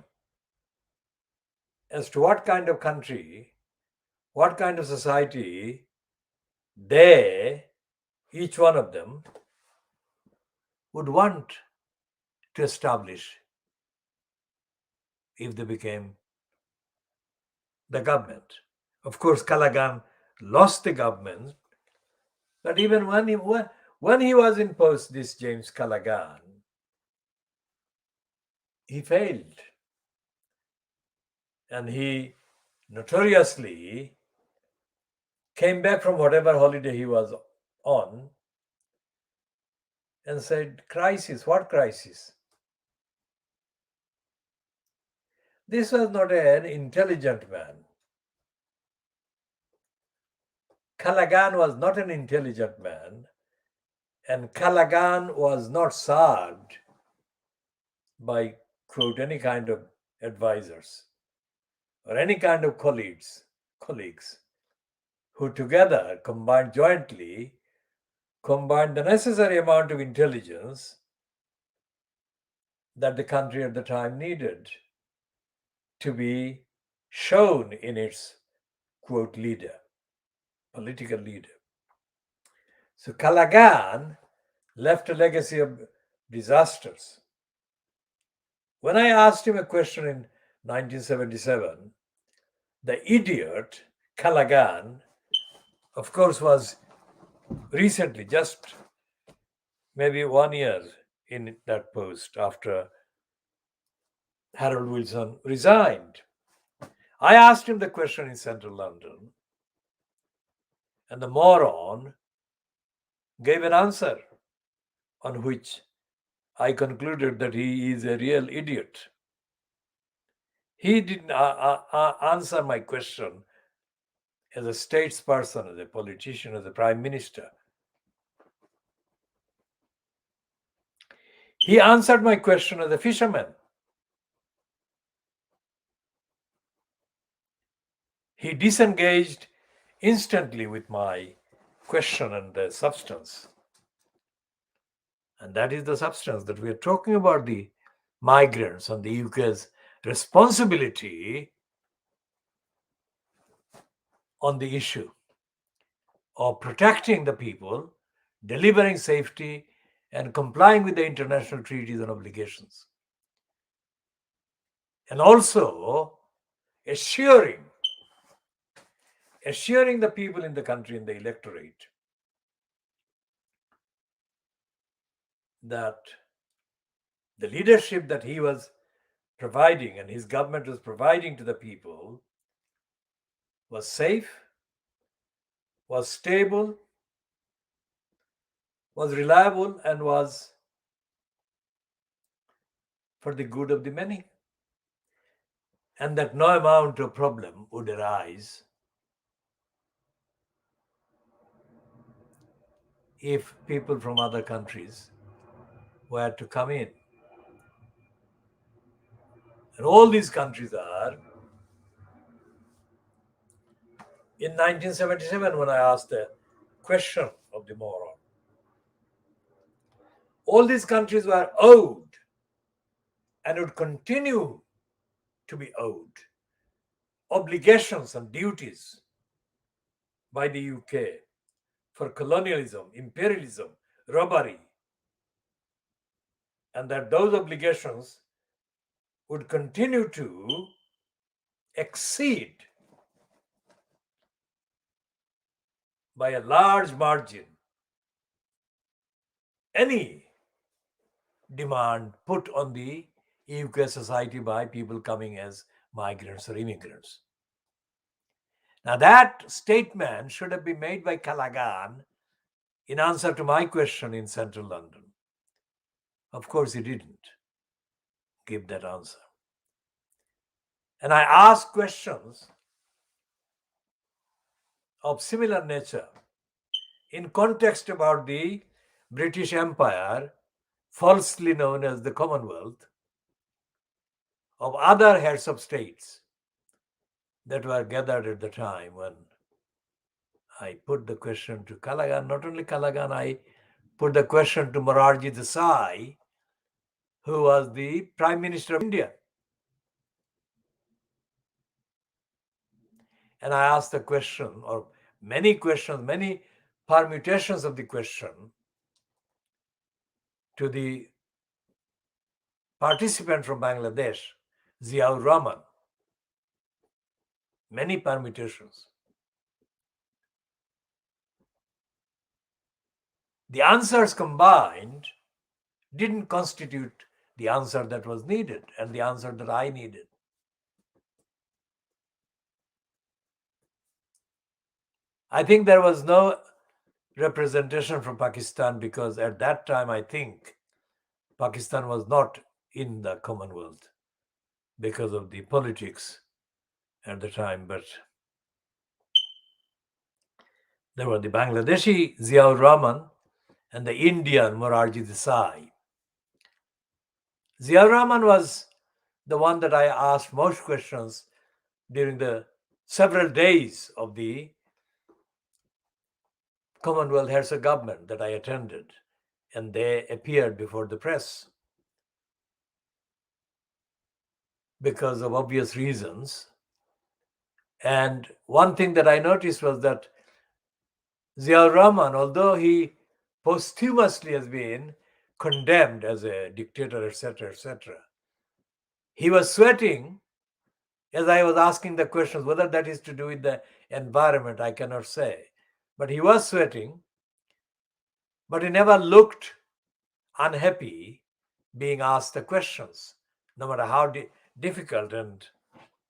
as to what kind of country, what kind of society they, each one of them, would want to establish if they became the government. Of course, Callaghan lost the government, but even when he was in post, this James Callaghan, he failed. And he notoriously came back from whatever holiday he was on and said, crisis, what crisis? This was not an intelligent man. Callaghan was not an intelligent man, and Callaghan was not served by, quote, any kind of advisors or any kind of colleagues who together jointly combined the necessary amount of intelligence that the country at the time needed to be shown in its, quote, leader, political leader. So Callaghan left a legacy of disasters. When I asked him a question in 1977, the idiot Callaghan, of course, was recently, just maybe 1 year in that post after Harold Wilson resigned. I asked him the question in central London, and the moron gave an answer on which I concluded that he is a real idiot. He didn't answer my question as a statesperson, as a politician, as a prime minister. He answered my question as a fisherman. He disengaged instantly with my question and the substance. And that is the substance that we are talking about, the migrants and the UK's responsibility on the issue of protecting the people, delivering safety, and complying with the international treaties and obligations. And also assuring the people in the country, in the electorate, that the leadership that he was providing and his government was providing to the people was safe, was stable, was reliable, and was for the good of the many. And that no amount of problem would arise if people from other countries were to come in. And all these countries are, in 1977, when I asked the question of the moron, all these countries were owed and would continue to be owed obligations and duties by the UK for colonialism, imperialism, robbery, and that those obligations would continue to exceed by a large margin any demand put on the UK society by people coming as migrants or immigrants. Now that statement should have been made by Callaghan in answer to my question in central London. Of course, he didn't give that answer. And I asked questions of similar nature in context about the British Empire, falsely known as the Commonwealth, of other heads of states that were gathered at the time when I put the question to Callaghan. Not only Callaghan, I put the question to Morarji Desai, who was the Prime Minister of India. And I asked the question, or many questions, many permutations of the question, to the participant from Bangladesh, Ziaur Rahman. Many permutations. The answers combined didn't constitute the answer that was needed and the answer that I needed. I think there was no representation from Pakistan because at that time, I think Pakistan was not in the Commonwealth because of the politics at the time. But there were the Bangladeshi Ziaur Rahman and the Indian Morarji Desai. Ziaur Rahman was the one that I asked most questions during the several days of the Commonwealth heads of government that I attended, and they appeared before the press because of obvious reasons. And one thing that I noticed was that Ziaur Rahman, although he posthumously has been condemned as a dictator, etc., he was sweating As I was asking the questions, whether that is to do with the environment, I cannot say. But he was sweating, but he never looked unhappy being asked the questions, no matter how difficult and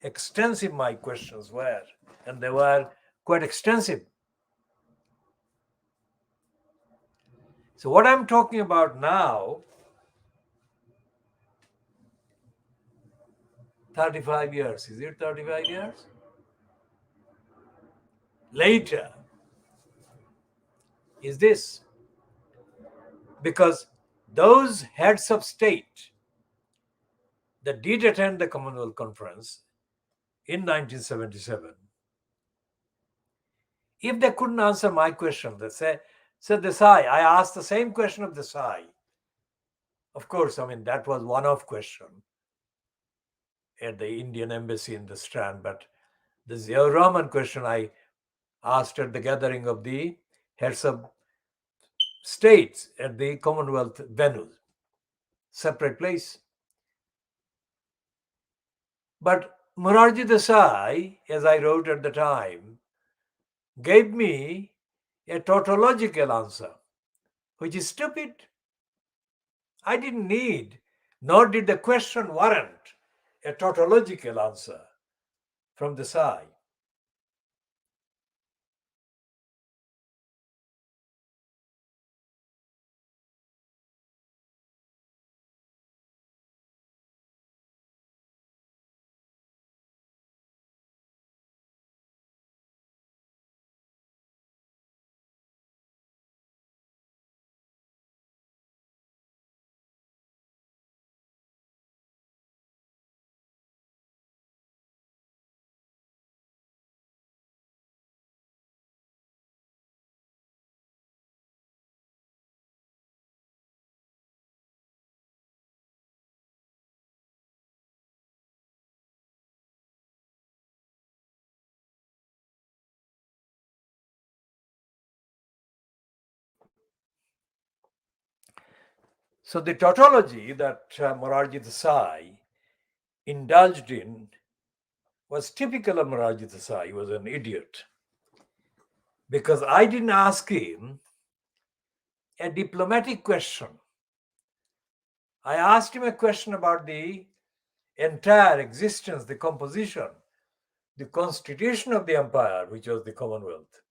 extensive my questions were. And they were quite extensive. So what I'm talking about now, 35 years, is it 35 years? Later, is this. Because those heads of state that did attend the Commonwealth Conference in 1977, if they couldn't answer my question, they said Desai, I asked the same question of Desai. Of course, I mean, that was one-off question at the Indian embassy in the Strand, but the Geronimo question I asked at the gathering of the heads of states at the Commonwealth venue, separate place. But Morarji Desai, as I wrote at the time, gave me a tautological answer, which is stupid. I didn't need, nor did the question warrant, a tautological answer from Desai. So the tautology that Morarji Desai indulged in was typical of Morarji Desai. He was an idiot. Because I didn't ask him a diplomatic question. I asked him a question about the entire existence, the composition, the constitution of the empire, which was the Commonwealth.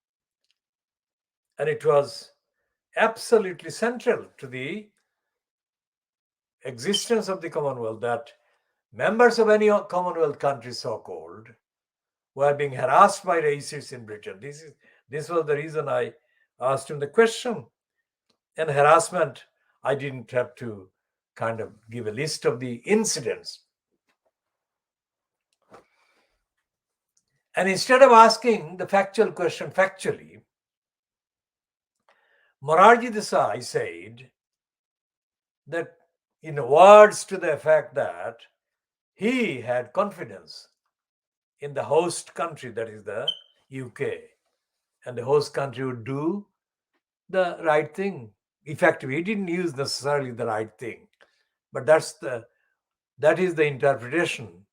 And it was absolutely central to the existence of the Commonwealth that members of any Commonwealth country, so-called, were being harassed by racists in Britain. This was the reason I asked him the question. And harassment, I didn't have to kind of give a list of the incidents. And instead of asking the factual question factually, Morarji Desai said that, in words to the effect that he had confidence in the host country, that is the UK, and the host country would do the right thing. Effectively, he didn't use necessarily the right thing, but that is the interpretation,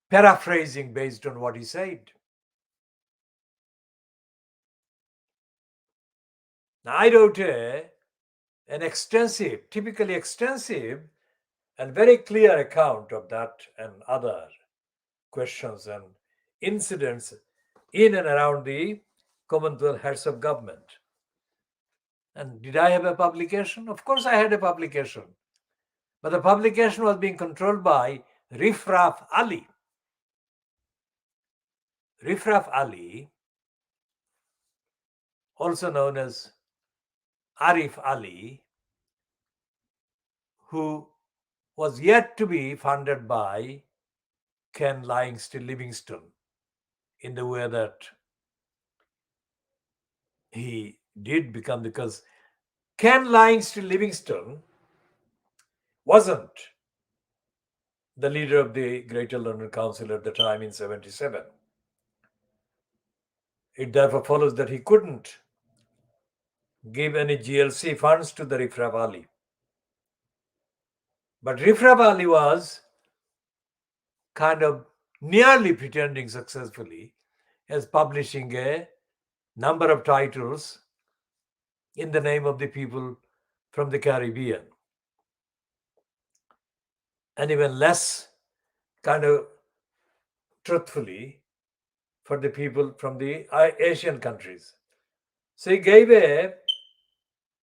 paraphrasing based on what he said. Now, I wrote an extensive, typically extensive, and very clear account of that and other questions and incidents in and around the Commonwealth heads of government. And did I have a publication? Of course, I had a publication. But the publication was being controlled by Riffraff Ali. Riffraff Ali, also known as Arif Ali, who was yet to be funded by Ken Livingstone in the way that he did become, because Ken Livingstone wasn't the leader of the Greater London Council at the time in 77. It therefore follows that he couldn't give any GLC funds to the Riffraff Ali. But Riffraff Ali was kind of nearly pretending successfully as publishing a number of titles in the name of the people from the Caribbean, and even less kind of truthfully for the people from the Asian countries. So he gave a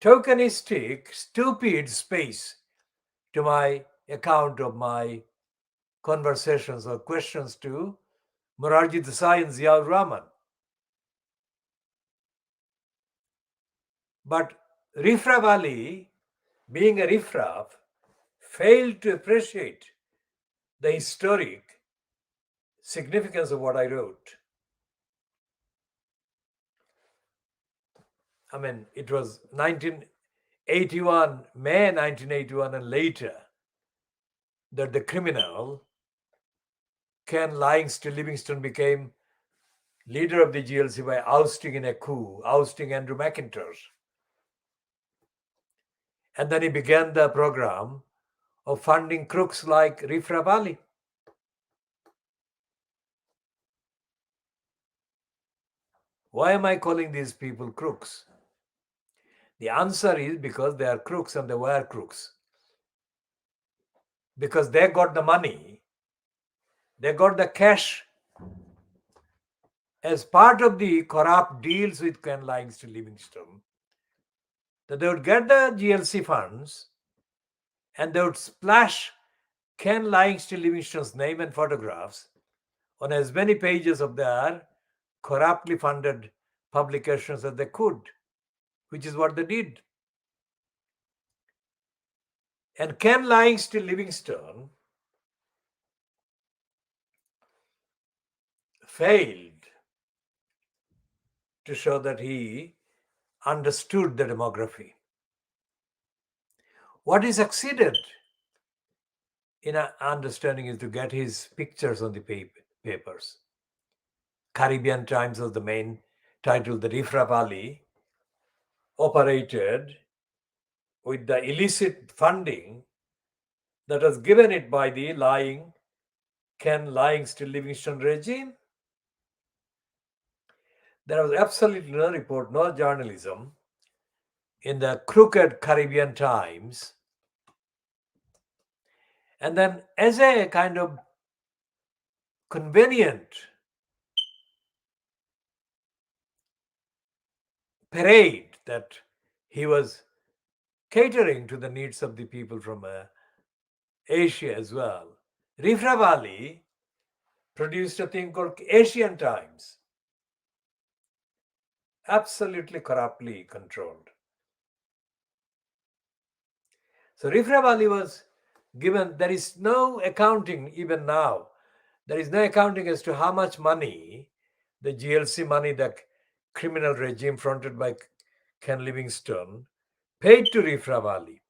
tokenistic, stupid space to my account of my conversations or questions to Morarji Desai and Ziaur Rahman. But Riffraff Ali, being a riffraff, failed to appreciate the historic significance of what I wrote. I mean, it was 1981, May 1981 and later, that the criminal, Ken Livingston Livingston, became leader of the GLC by ousting in a coup, ousting Andrew McIntosh. And then he began the program of funding crooks like Riffraff Ali. Why am I calling these people crooks? The answer is because they are crooks and they were crooks. Because they got the money, they got the cash as part of the corrupt deals with Ken Livingston Livingston, that they would get the GLC funds and they would splash Ken Livingston Livingston's name and photographs on as many pages of their corruptly funded publications as they could, which is what they did. And Ken Livingston Livingston failed to show that he understood the demography. What he succeeded in understanding is to get his pictures on the papers. Caribbean Times was the main title that Riffraff Ali operated with the illicit funding that was given it by the lying Ken Livingston Livingston regime. There was absolutely no report, no journalism in the crooked Caribbean Times. And then, as a kind of convenient parade that he was catering to the needs of the people from Asia as well, Riffraff Ali produced a thing called Asian Times, absolutely corruptly controlled. So Riffraff Ali was given, there is no accounting even now. There is no accounting as to how much money, the GLC money, the criminal regime fronted by Ken Livingston, paid to Riffraff Ali.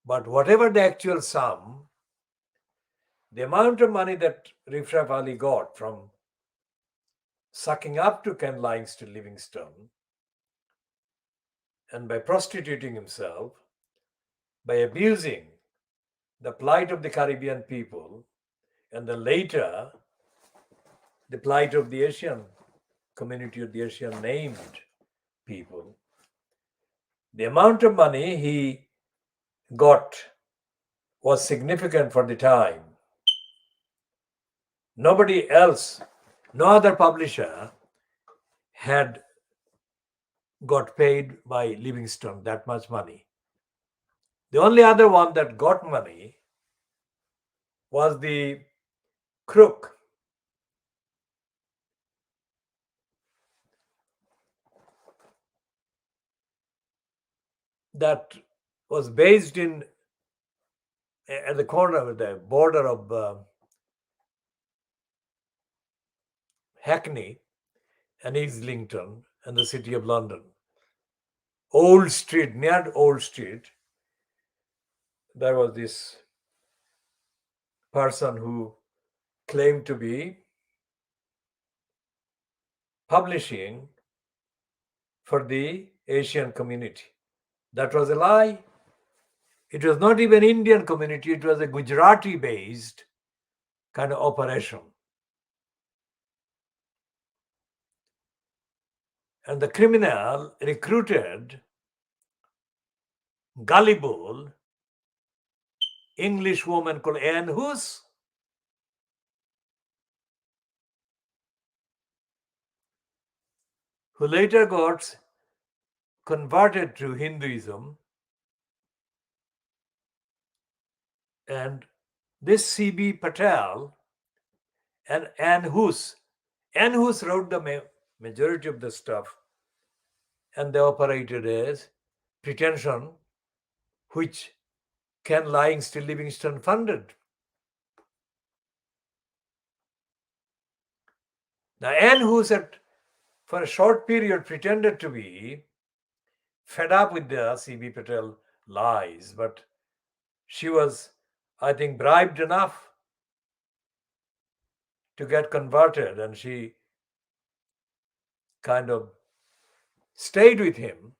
But whatever the actual sum, the amount of money that Riffraff Ali got from sucking up to Ken Livingston Livingston and by prostituting himself, by abusing the plight of the Caribbean people, and then later the plight of the Asian community, or the Asian named people, the amount of money he got was significant for the time. Nobody else, no other publisher had got paid by Livingston that much money. The only other one that got money was the crook that was based in at the corner of the border of Hackney and Islington and the city of London. Old Street, near Old Street, there was this person who claimed to be publishing for the Asian community. That was a lie. It was not even Indian community, it was a Gujarati based kind of operation. And the criminal recruited gullible English woman called Anne Hus, who later got converted to Hinduism. And this C.B. Patel and Anne Hus wrote the majority of the stuff, and they operated as pretension, which Ken Still Livingston funded. Now, Anne Hus for a short period pretended to be fed up with the C.B. Patel lies, but she was, I think, bribed enough to get converted, and she kind of stayed with him.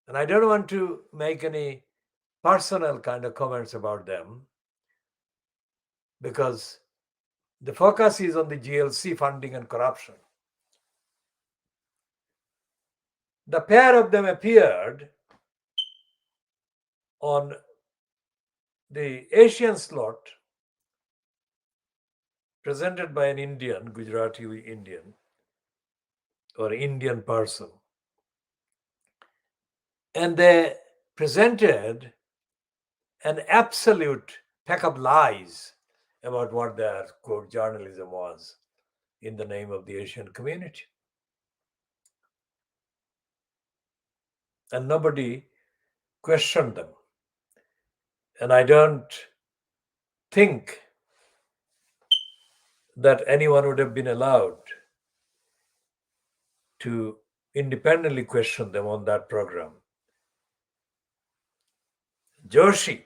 And I don't want to make any personal kind of comments about them, because the focus is on the GLC funding and corruption. The pair of them appeared on the Asian slot presented by an Indian, Gujarati Indian, or Indian person. And they presented an absolute pack of lies about what their, quote, journalism was in the name of the Asian community. And nobody questioned them. And I don't think that anyone would have been allowed to independently question them on that program. Joshi,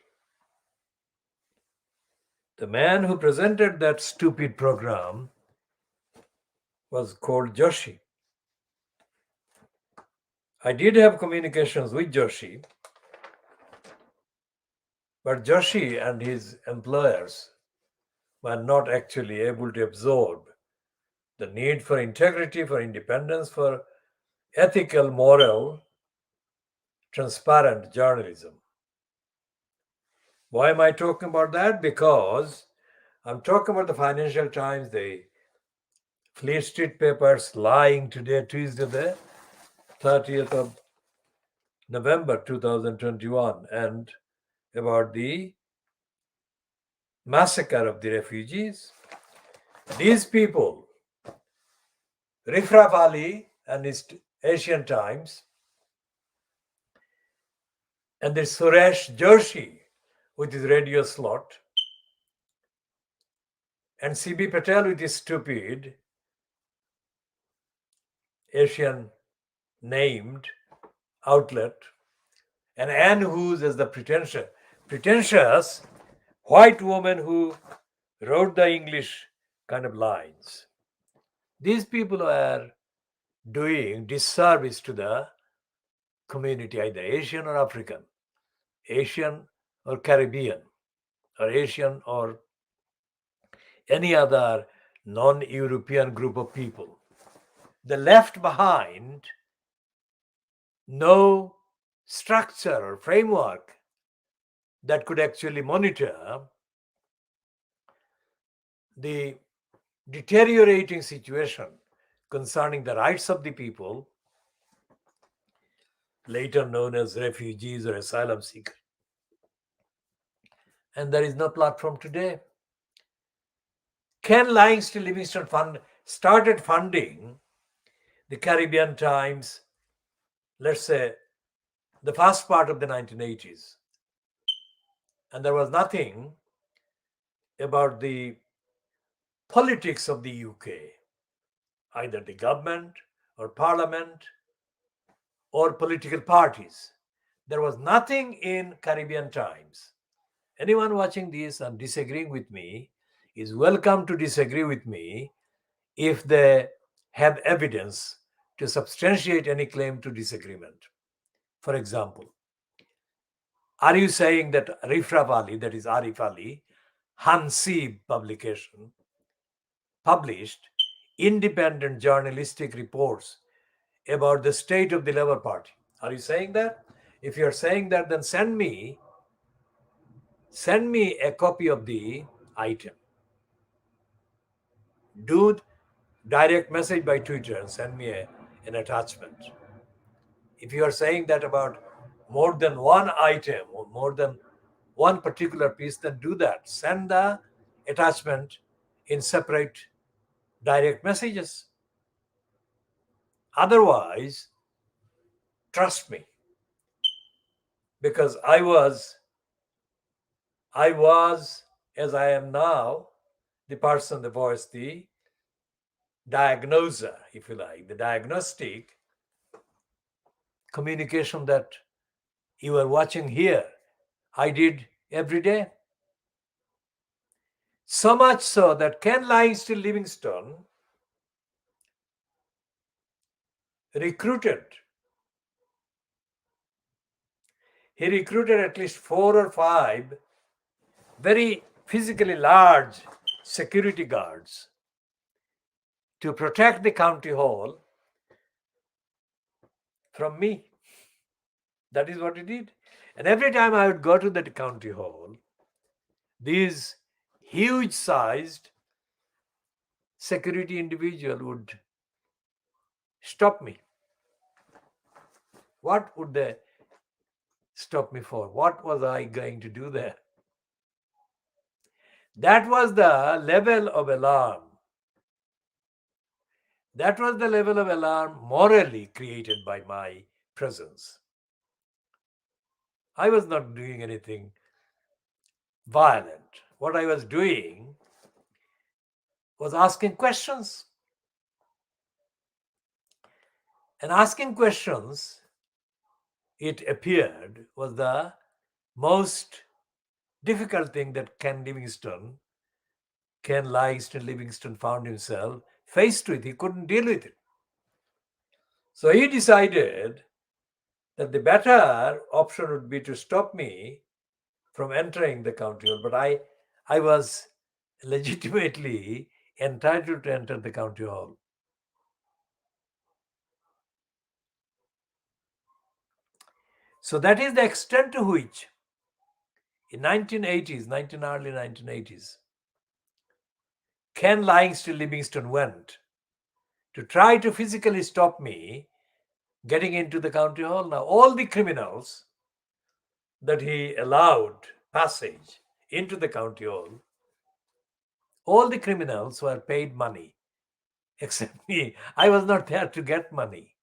the man who presented that stupid program, was called Joshi. I did have communications with Joshi, but Joshi and his employers were not actually able to absorb the need for integrity, for independence, for ethical, moral, transparent journalism. Why am I talking about that? Because I'm talking about the Financial Times, the Fleet Street papers lying today, Tuesday, the 30th of November 2021, and about the massacre of the refugees. These people, Rifraf Ali and his Asian Times, and the Suresh Joshi with his radio slot, and C.B. Patel with his stupid Asian named outlet, and Anne Hus as the pretentious white woman who wrote the English kind of lines. These people are doing disservice to the community, either Asian or African, Asian or Caribbean, or Asian or any other non-European group of people. They left behind no structure or framework that could actually monitor the deteriorating situation concerning the rights of the people, later known as refugees or asylum seekers. And there is no platform today. Ken Still Livingston started funding the Caribbean Times, let's say, the first part of the 1980s. And there was nothing about the politics of the UK, either the government or parliament or political parties. There was nothing in Caribbean Times. Anyone watching this and disagreeing with me is welcome to disagree with me if they have evidence to substantiate any claim to disagreement. For example, are you saying that Rifraf Ali, that is Arif Ali, Hansi publication published independent journalistic reports about the state of the Labour Party. Are you saying that? If you're saying that, then send me a copy of the item. Do direct message by Twitter and send me an attachment. If you are saying that about more than one item or more than one particular piece, then do that. Send the attachment in separate direct messages. Otherwise, trust me, because I was, as I am now, the person, the voice, the diagnoser, if you like, the diagnostic communication that you are watching here, I did every day. So much so that Ken Livingstone recruited at least 4 or 5 very physically large security guards to protect the county hall from me. That is what he did. And every time I would go to that county hall, these huge sized security individual would stop me. What would they stop me for? What was I going to do there? That was the level of alarm. That was the level of alarm morally created by my presence. I was not doing anything violent. What I was doing was asking questions. And asking questions, it appeared, was the most difficult thing that Ken Livingstone found himself faced with. He couldn't deal with it. So he decided that the better option would be to stop me from entering the county hall. But I was legitimately entitled to enter the county hall. So that is the extent to which in early 1980s, Ken Livingstone went to try to physically stop me getting into the county hall. Now, all the criminals that he allowed passage into the county hall, all the criminals were paid money, except me. I was not there to get money.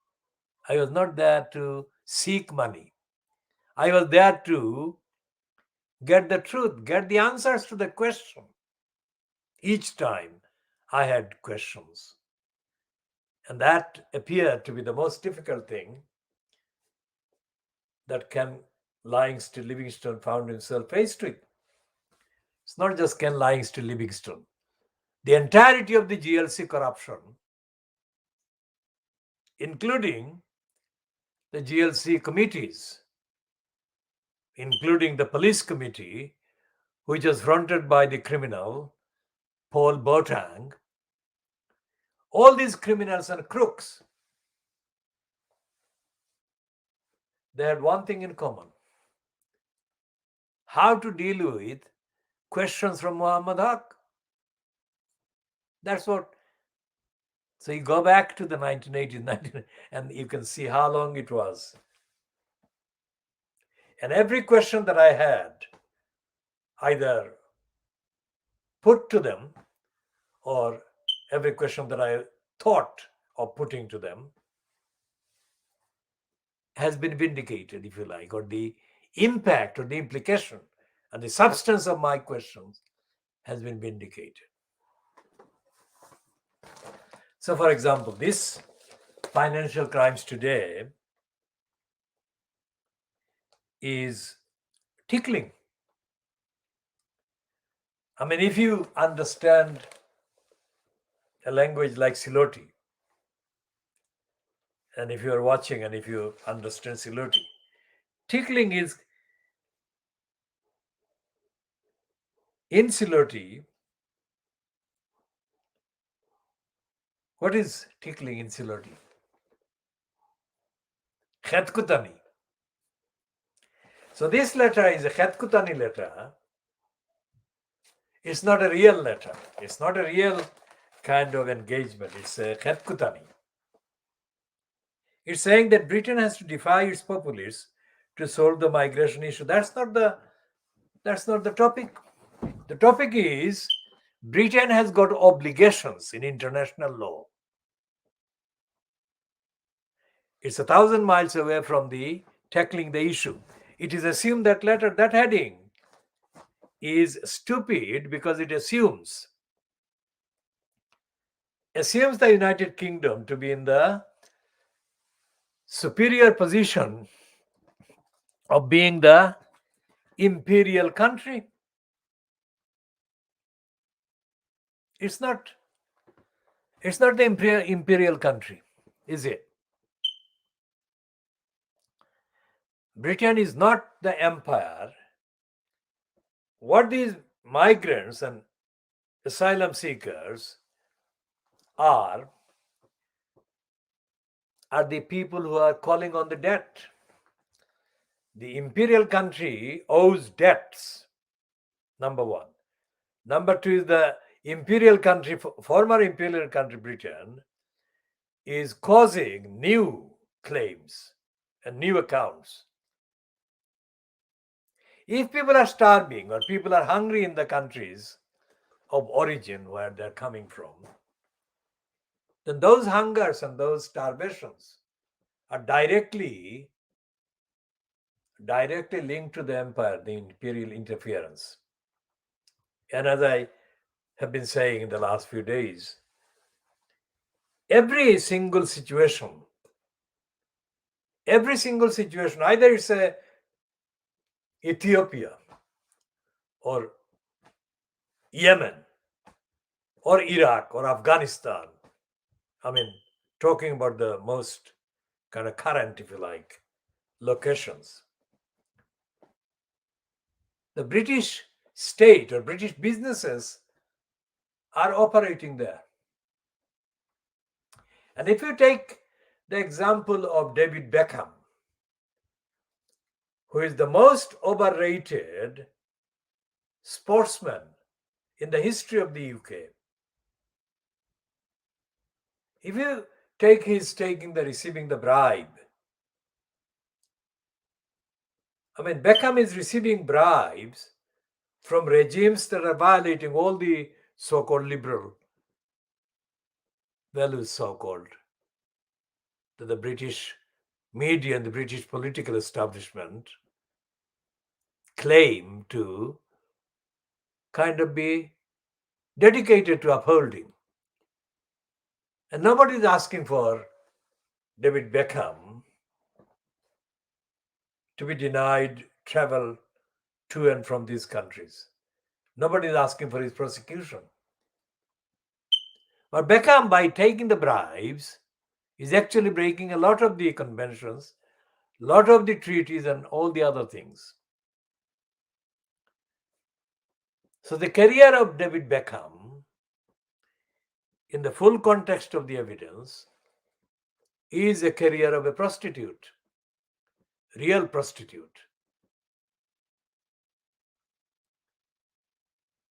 I was not there to seek money. I was there to get the truth, get the answers to the question. Each time I had questions. And that appeared to be the most difficult thing that Ken Livingstone found himself faced with. It's not just Ken Livingstone. The entirety of the GLC corruption, including the GLC committees, including the police committee, which was fronted by the criminal Paul Boateng, all these criminals and crooks, they had one thing in common: how to deal with questions from Muhammad Haque. That's what. So you go back to the 1980s, and you can see how long it was. And every question that I had either put to them, or every question that I thought of putting to them, has been vindicated, if you like, or the impact or the implication and the substance of my questions has been vindicated. So, for example, this financial crimes today is tickling. I mean, if you understand a language like Siloti, and if you are watching and if you understand Siloti, tickling is insularity. What is tickling insularity? Khetkutani. So this letter is a Khetkutani letter. It's not a real letter. It's not a real kind of engagement. It's a Khetkutani. It's saying that Britain has to defy its populace to solve the migration issue. That's not the topic. The topic is Britain has got obligations in international law. It's 1,000 miles away from the tackling the issue. It is assumed that letter, that heading is stupid because it assumes the United Kingdom to be in the superior position of being the imperial country. It's not the imperial country, is it? Britain is not the empire. What these migrants and asylum seekers are the people who are calling on the debt. The imperial country owes debts, number one. Number two is the imperial country, former imperial country Britain, is causing new claims and new accounts. If people are starving or people are hungry in the countries of origin where they're coming from, then those hungers and those starvations are directly linked to the empire, the imperial interference. And as I have been saying in the last few days, every single situation, either it's a Ethiopia or Yemen or Iraq or Afghanistan, I mean, talking about the most kind of current, if you like, locations. The British state or British businesses are operating there. And if you take the example of David Beckham, who is the most overrated sportsman in the history of the UK, if you take his receiving the bribe, I mean, Beckham is receiving bribes from regimes that are violating all the so-called liberal values, so-called, that the British media and the British political establishment claim to kind of be dedicated to upholding. And nobody is asking for David Beckham to be denied travel to and from these countries. Nobody is asking for his prosecution. But Beckham, by taking the bribes, is actually breaking a lot of the conventions, a lot of the treaties, and all the other things. So the career of David Beckham, in the full context of the evidence, is a career of a prostitute, real prostitute.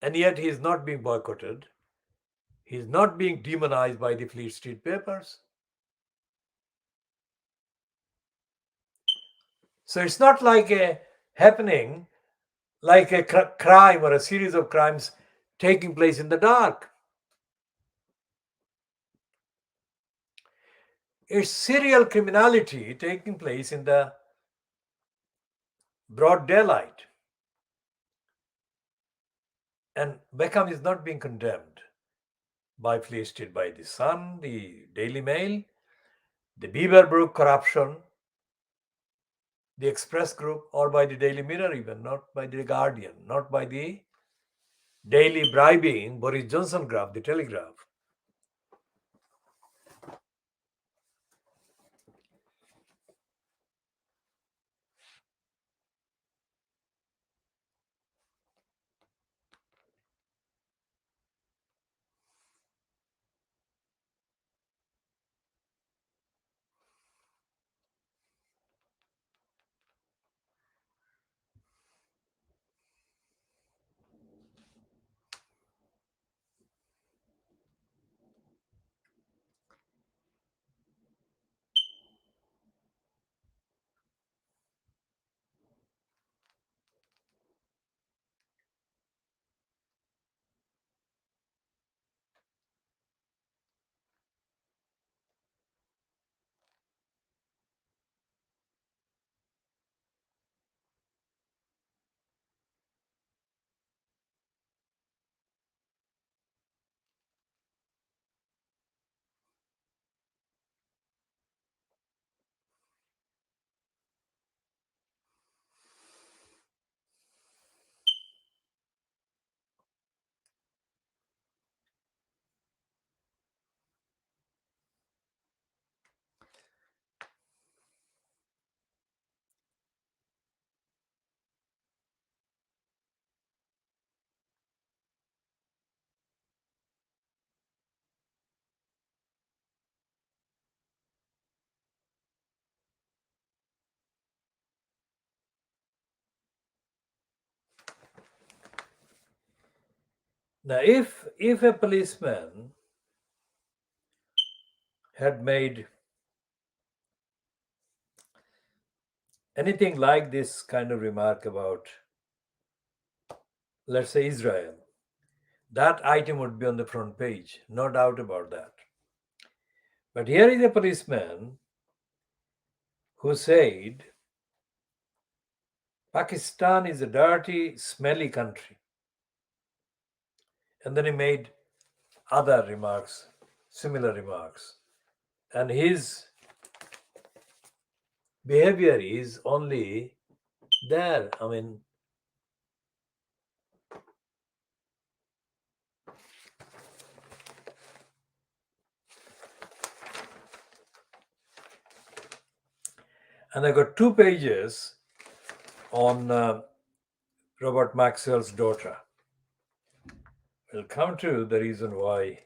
And yet he is not being boycotted. He is not being demonized by the Fleet Street papers. So it's not like a crime or a series of crimes taking place in the dark. It's serial criminality taking place in the broad daylight. And Beckham is not being condemned by Fleet Street, by the Sun, the Daily Mail, the Beaverbrook corruption, the Express Group, or by the Daily Mirror even, not by the Guardian, not by the daily bribing Boris Johnson graph, the Telegraph. Now, if a policeman had made anything like this kind of remark about, let's say, Israel, that item would be on the front page, no doubt about that. But here is a policeman who said Pakistan is a dirty, smelly country. And then he made other remarks, similar remarks. And his behavior is only there. I mean, and I got 2 pages on Robert Maxwell's daughter. We'll come to the reason why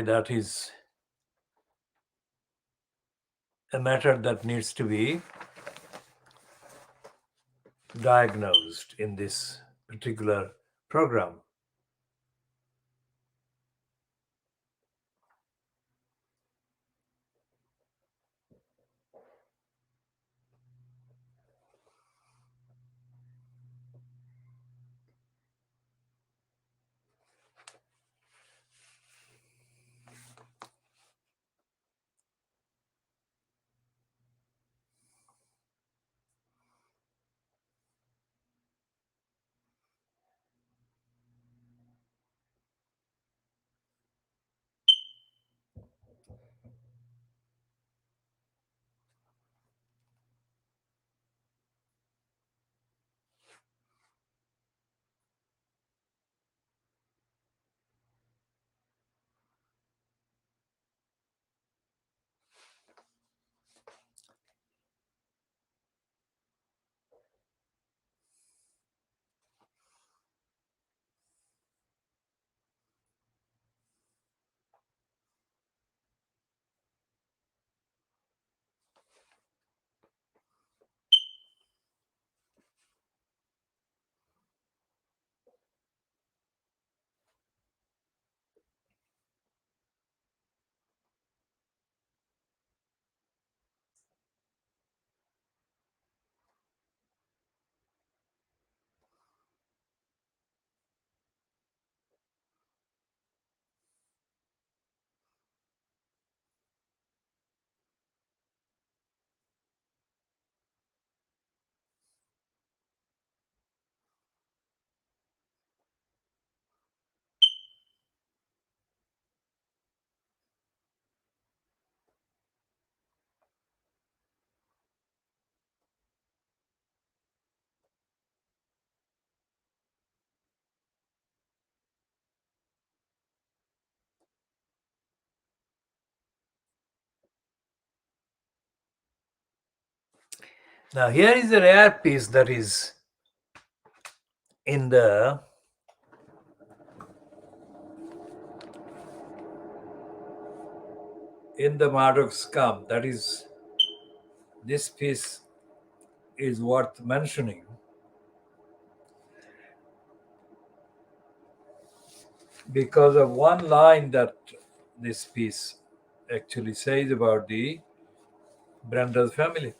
that is a matter that needs to be diagnosed in this particular program. Now, here is a rare piece that is in the Marduk scum. That is, this piece is worth mentioning because of one line that this piece actually says about the Brenda's family.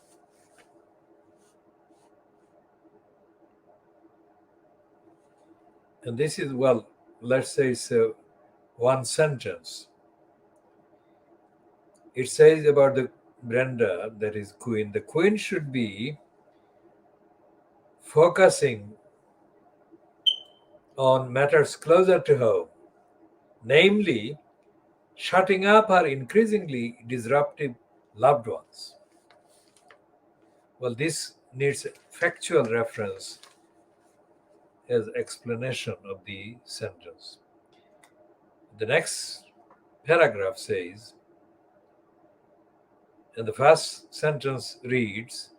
And this is, well, let's say it's one sentence. It says about the Brenda, that is Queen. The Queen should be focusing on matters closer to home, namely shutting up her increasingly disruptive loved ones. Well, this needs factual reference as explanation of the sentence. The next paragraph says, and the first sentence reads,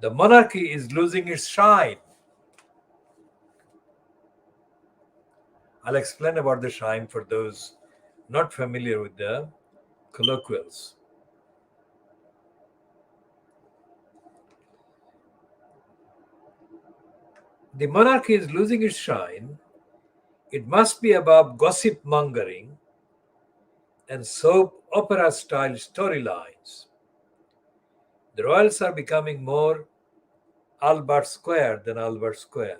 the monarchy is losing its shine. I'll explain about the shine for those not familiar with the colloquials. The monarchy is losing its shine. It must be above gossip mongering and soap opera style storylines. The royals are becoming more Albert Square than Albert Square.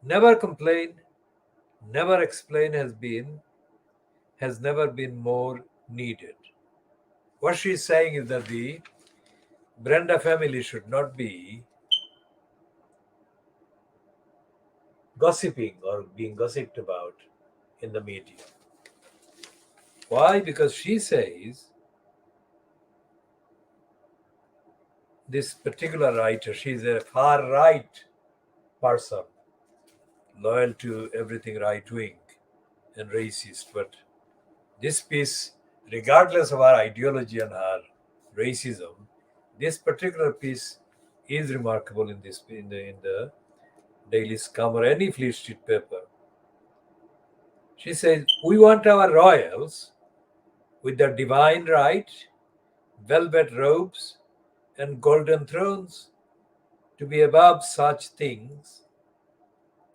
Never complain, never explain has never been more needed. What she is saying is that the Brenda family should not be gossiping or being gossiped about in the media. Why? Because she says this particular writer, she's a far right person, loyal to everything right wing and racist. But this piece, regardless of her ideology and her racism, this particular piece is remarkable in the Daily Scum or any Fleet Street paper. She says, "We want our royals with their divine right, velvet robes, and golden thrones to be above such things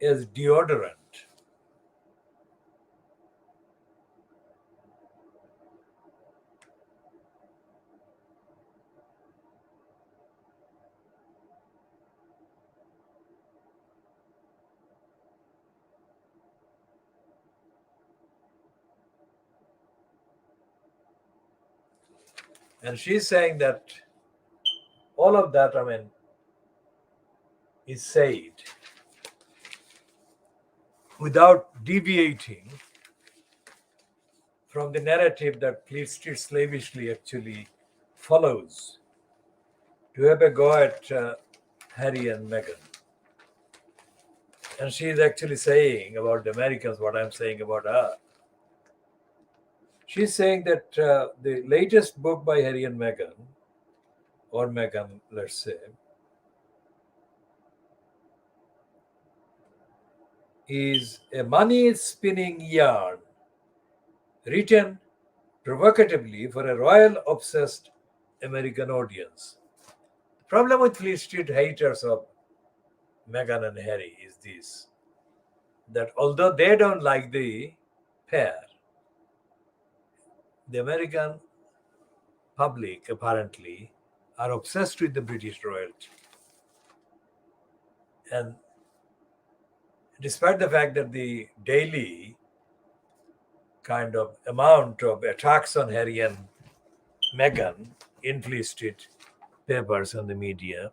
as deodorant." And she's saying that all of that, is said without deviating from the narrative that Fleet Street slavishly actually follows to have a go at Harry and Meghan. And she is actually saying about the Americans what I'm saying about her. She's saying that the latest book by Harry and Meghan, or Meghan, let's say, is a money spinning yarn written provocatively for a royal obsessed American audience. The problem with Fleet Street haters of Meghan and Harry is this, that although they don't like the pair, the American public apparently are obsessed with the British royalty. And despite the fact that the daily kind of amount of attacks on Harry and Meghan in Fleet Street papers and the media,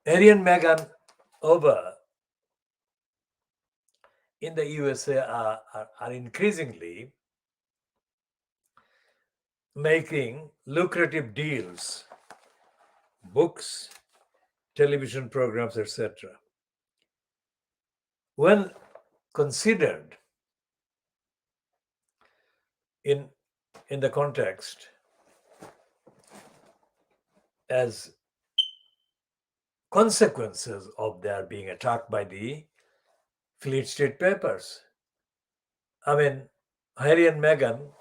Harry and Meghan over in the USA are increasingly making lucrative deals, books, television programs, etc. When considered in the context as consequences of their being attacked by the Fleet Street papers. Harry and Meghan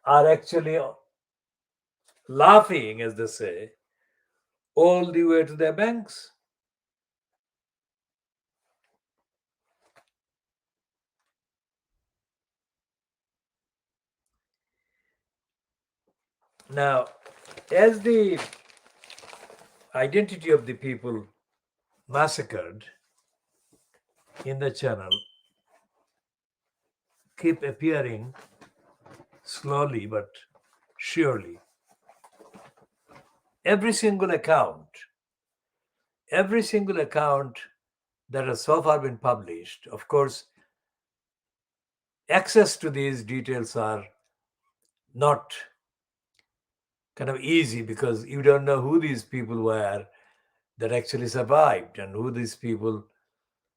are actually laughing, as they say, all the way to their banks. Now, as the identity of the people massacred in the channel keep appearing slowly but surely, every single account that has so far been published, of course, access to these details are not kind of easy because you don't know who these people were that actually survived and who these people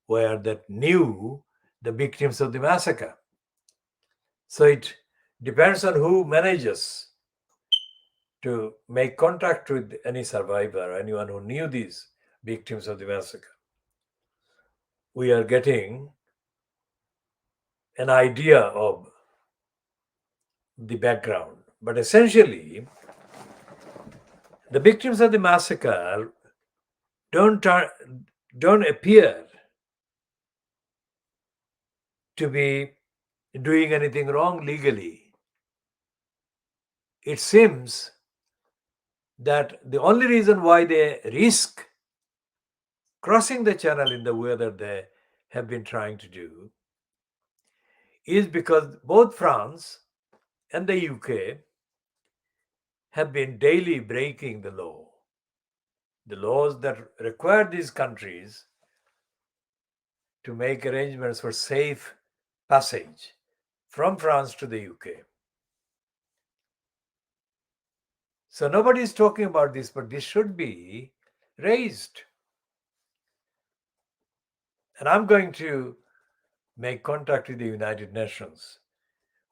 were that knew the victims of the massacre. So it depends on who manages to make contact with any survivor, anyone who knew these victims of the massacre. We are getting an idea of the background. But essentially, The victims of the massacre don't appear to be doing anything wrong legally. It seems that the only reason why they risk crossing the channel in the way that they have been trying to do is because both France and the UK have been daily breaking the law. The laws that require these countries to make arrangements for safe passage from France to the UK. So nobody is talking about this, but this should be raised. And I'm going to make contact with the United Nations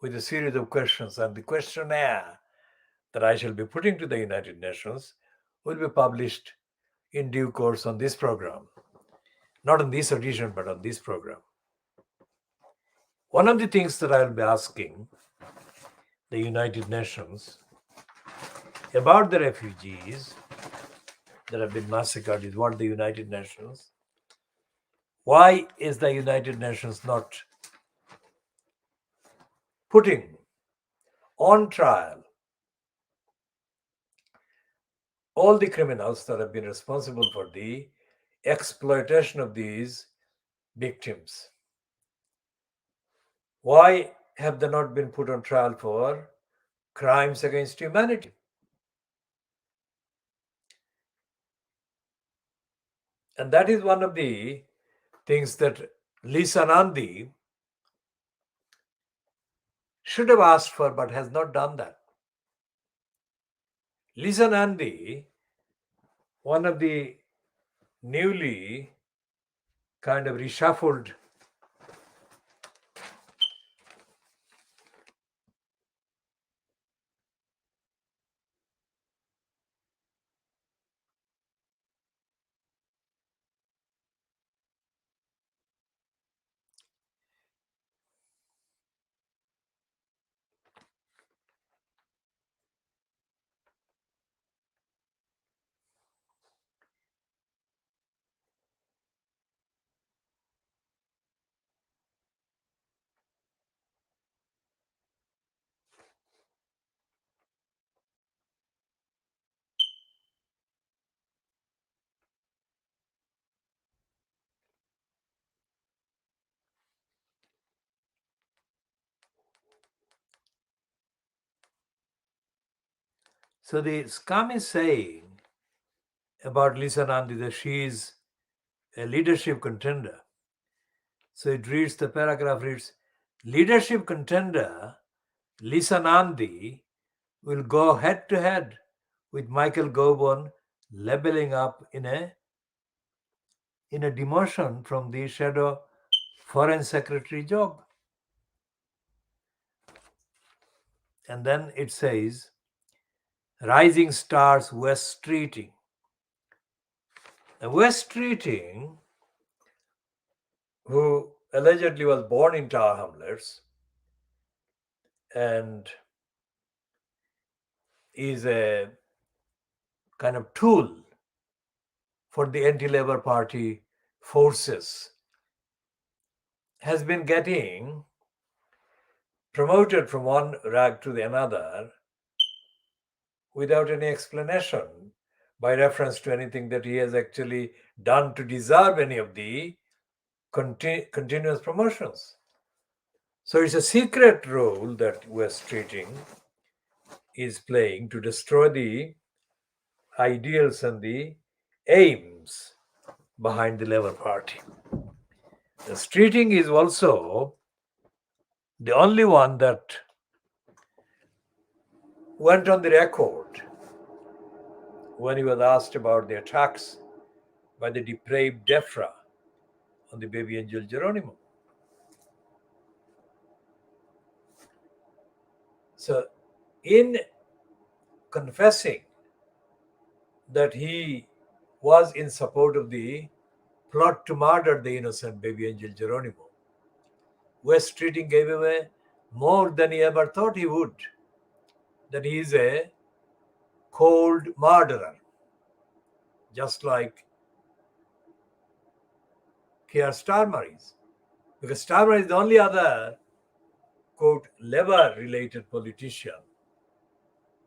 with a series of questions, and the questionnaire that I shall be putting to the United Nations will be published in due course on this program. Not on this edition, but on this program. One of the things that I'll be asking the United Nations about the refugees that have been massacred is what the United Nations, why is the United Nations not putting on trial all the criminals that have been responsible for the exploitation of these victims? Why have they not been put on trial for crimes against humanity? And that is one of the things that Lisa Nandi should have asked for, but has not done that. Lisa Nandi, one of the newly kind of reshuffled So the scum is saying about Lisa Nandi that she is a leadership contender. So it reads, the paragraph reads, leadership contender Lisa Nandi will go head to head with Michael Gove, leveling up in a demotion from the shadow foreign secretary job. And then it says, rising stars West Streeting. Now, West Streeting, who allegedly was born in Tower Hamlets and is a kind of tool for the anti-Labour Party forces, has been getting promoted from one rag to the another without any explanation by reference to anything that he has actually done to deserve any of the continuous promotions. So it's a secret role that West Streeting is playing to destroy the ideals and the aims behind the Labour Party. The Streeting is also the only one that went on the record when he was asked about the attacks by the depraved Defra on the baby angel Geronimo. So, in confessing that he was in support of the plot to murder the innocent baby angel Geronimo, West Streeting gave away more than he ever thought he would. That he is a cold murderer, just like K Starmer is. Because Starmer is the only other, quote, labor-related politician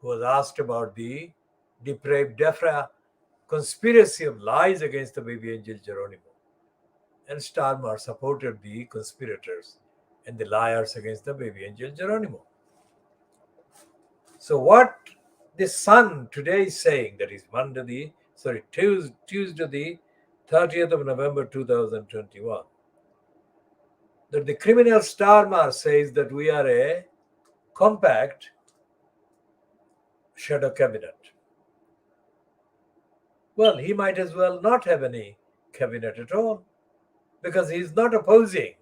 who was asked about the depraved DEFRA conspiracy of lies against the baby angel Geronimo. And Starmer supported the conspirators and the liars against the baby angel Geronimo. So what the Sun today is saying, that is Tuesday the 30th of November 2021, that the criminal Starmer says that we are a compact shadow cabinet. Well, he might as well not have any cabinet at all, because he is not opposing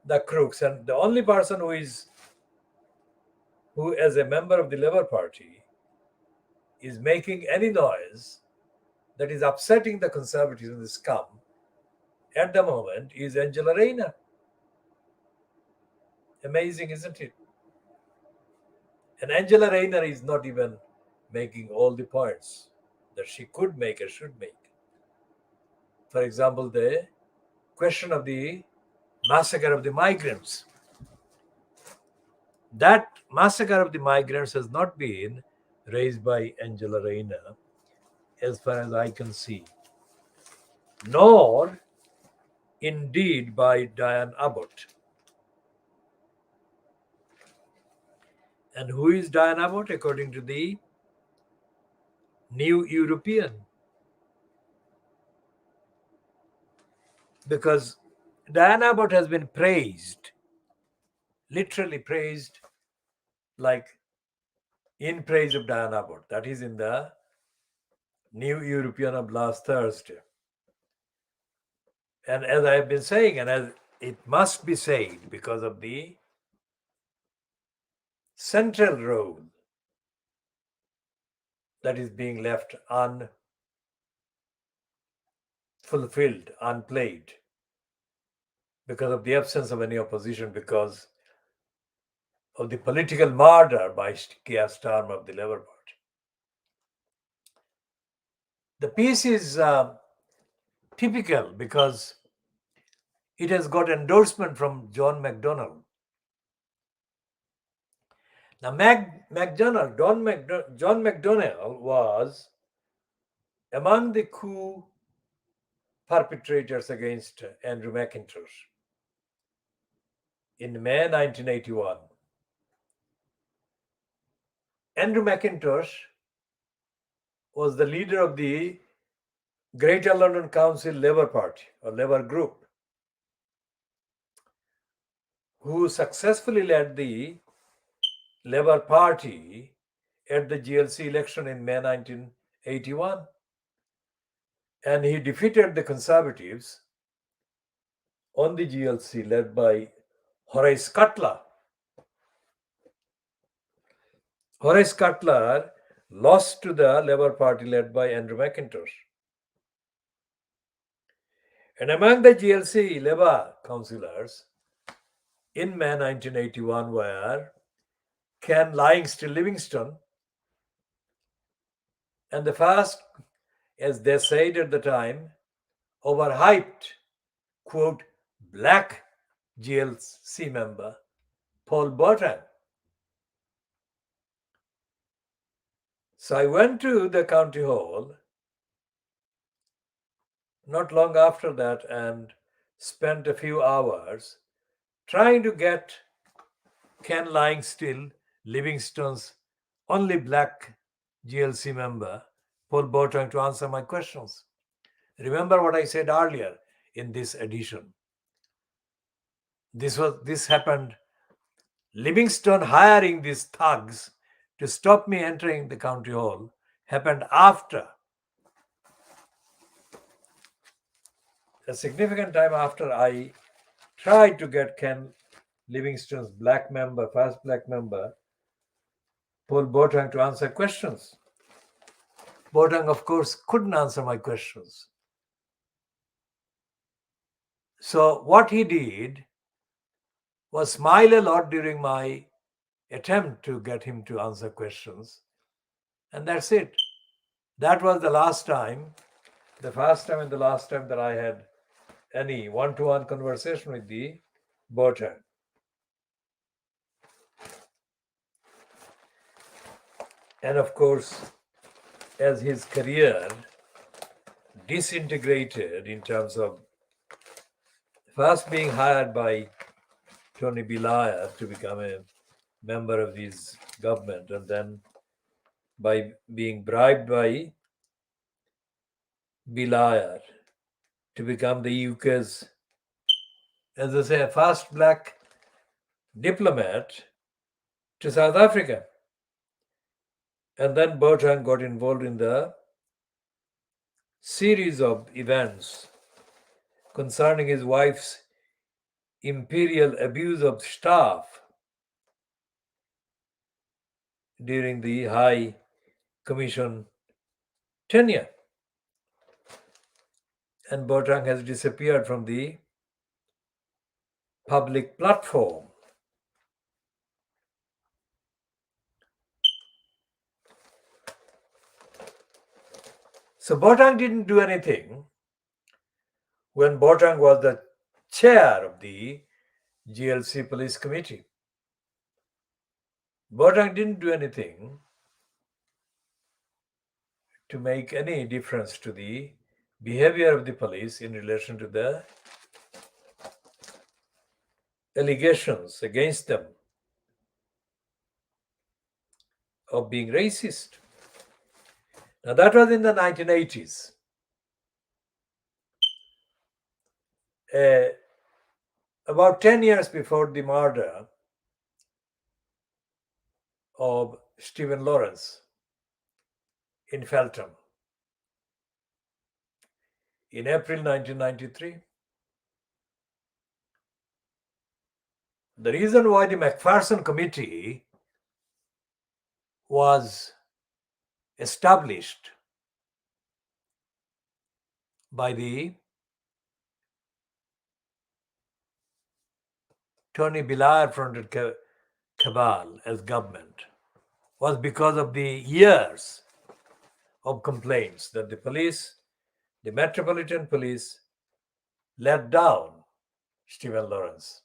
the crooks, and the only person who as a member of the Labour Party is making any noise that is upsetting the Conservatives in the scum at the moment is Angela Rayner. Amazing, isn't it? And Angela Rayner is not even making all the points that she could make or should make. For example, the question of the massacre of the migrants. That massacre of the migrants has not been raised by Angela Rayner, as far as I can see, nor indeed by Diane Abbott. And who is Diane Abbott according to the New European? Because Diane Abbott has been praised, literally praised, like in praise of Diane Abbott. That is in the New European of last Thursday. And as I have been saying, and as it must be said, because of the central role that is being left unfulfilled, unplayed, because of the absence of any opposition, because of the political murder by K Starmer of the Labour Party. The piece is typical because it has got endorsement from John McDonnell. Now, John McDonnell was among the coup perpetrators against Andrew McIntosh in May 1981. Andrew McIntosh was the leader of the Greater London Council Labour Party or Labour Group, who successfully led the Labour Party at the GLC election in May 1981. And he defeated the Conservatives on the GLC led by Horace Cutler. Horace Cutler lost to the Labour Party led by Andrew McIntosh. And among the GLC Labour councillors in May 1981 were Ken Livingstone and the first, as they said at the time, overhyped, quote, black GLC member Paul Bertrand. So I went to the county hall not long after that and spent a few hours trying to get Ken Livingstone's only black GLC member, Paul Bertrand, to answer my questions. Remember what I said earlier in this edition. This happened, Livingstone hiring these thugs to stop me entering the county hall happened after, a significant time after I tried to get Ken Livingstone's first black member, Paul Bertrand, to answer questions. Bertrand, of course, couldn't answer my questions. So what he did was smile a lot during my attempt to get him to answer questions. And that's it. That was the last time, the first time and the last time that I had any one-to-one conversation with the Botan. And of course, as his career disintegrated in terms of first being hired by Tony Liar to become a member of his government, and then by being bribed by Liar to become the UK's, as I say, first black diplomat to South Africa. And then Bertrand got involved in the series of events concerning his wife's imperial abuse of staff during the High Commission tenure. And Bertrand has disappeared from the public platform. So Bertrand didn't do anything when Bertrand was the chair of the GLC Police Committee. Bertrand didn't do anything to make any difference to the behavior of the police in relation to the allegations against them of being racist. Now that was in the 1980s. About 10 years before the murder of Stephen Lawrence in Feltham in April 1993. The reason why the Macpherson Committee was established by the Tony Blair fronted cabal as government was because of the years of complaints that the police, the Metropolitan Police, let down Stephen Lawrence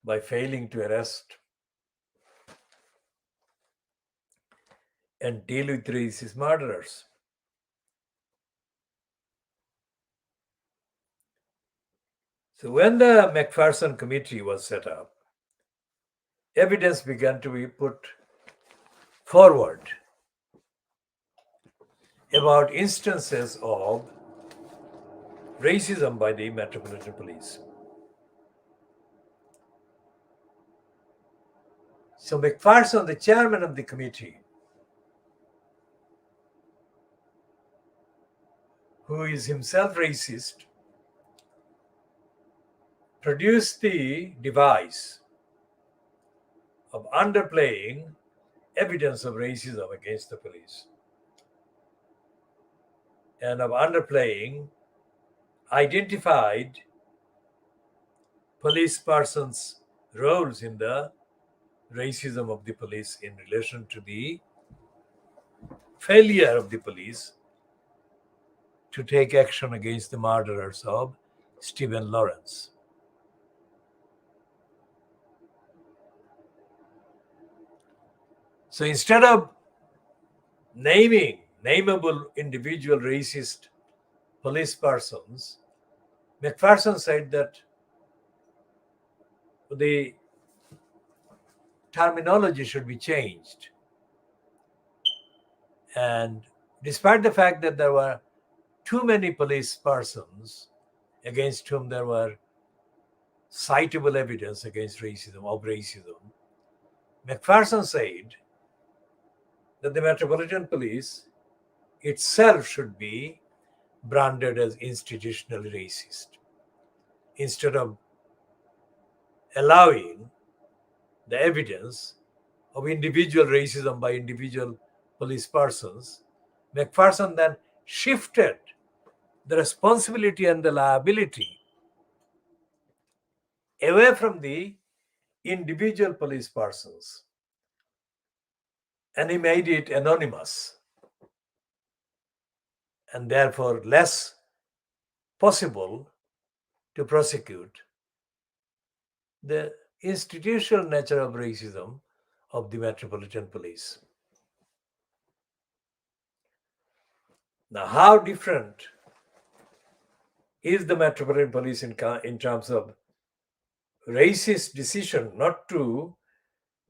by failing to arrest and deal with racist murderers. So when the Macpherson Committee was set up, evidence began to be put forward about instances of racism by the Metropolitan Police. So Macpherson, the chairman of the committee, who is himself racist, produced the device of underplaying evidence of racism against the police and of underplaying identified police persons' roles in the racism of the police in relation to the failure of the police to take action against the murderers of Stephen Lawrence. So instead of naming nameable individual racist police persons, Macpherson said that the terminology should be changed. And despite the fact that there were too many police persons against whom there were citable evidence against racism, Macpherson said that the Metropolitan Police itself should be branded as institutionally racist. Instead of allowing the evidence of individual racism by individual police persons, Macpherson then shifted the responsibility and the liability away from the individual police persons and he made it anonymous and therefore less possible to prosecute the institutional nature of racism of the Metropolitan Police. Now, how different is the Metropolitan Police in terms of racist decision not to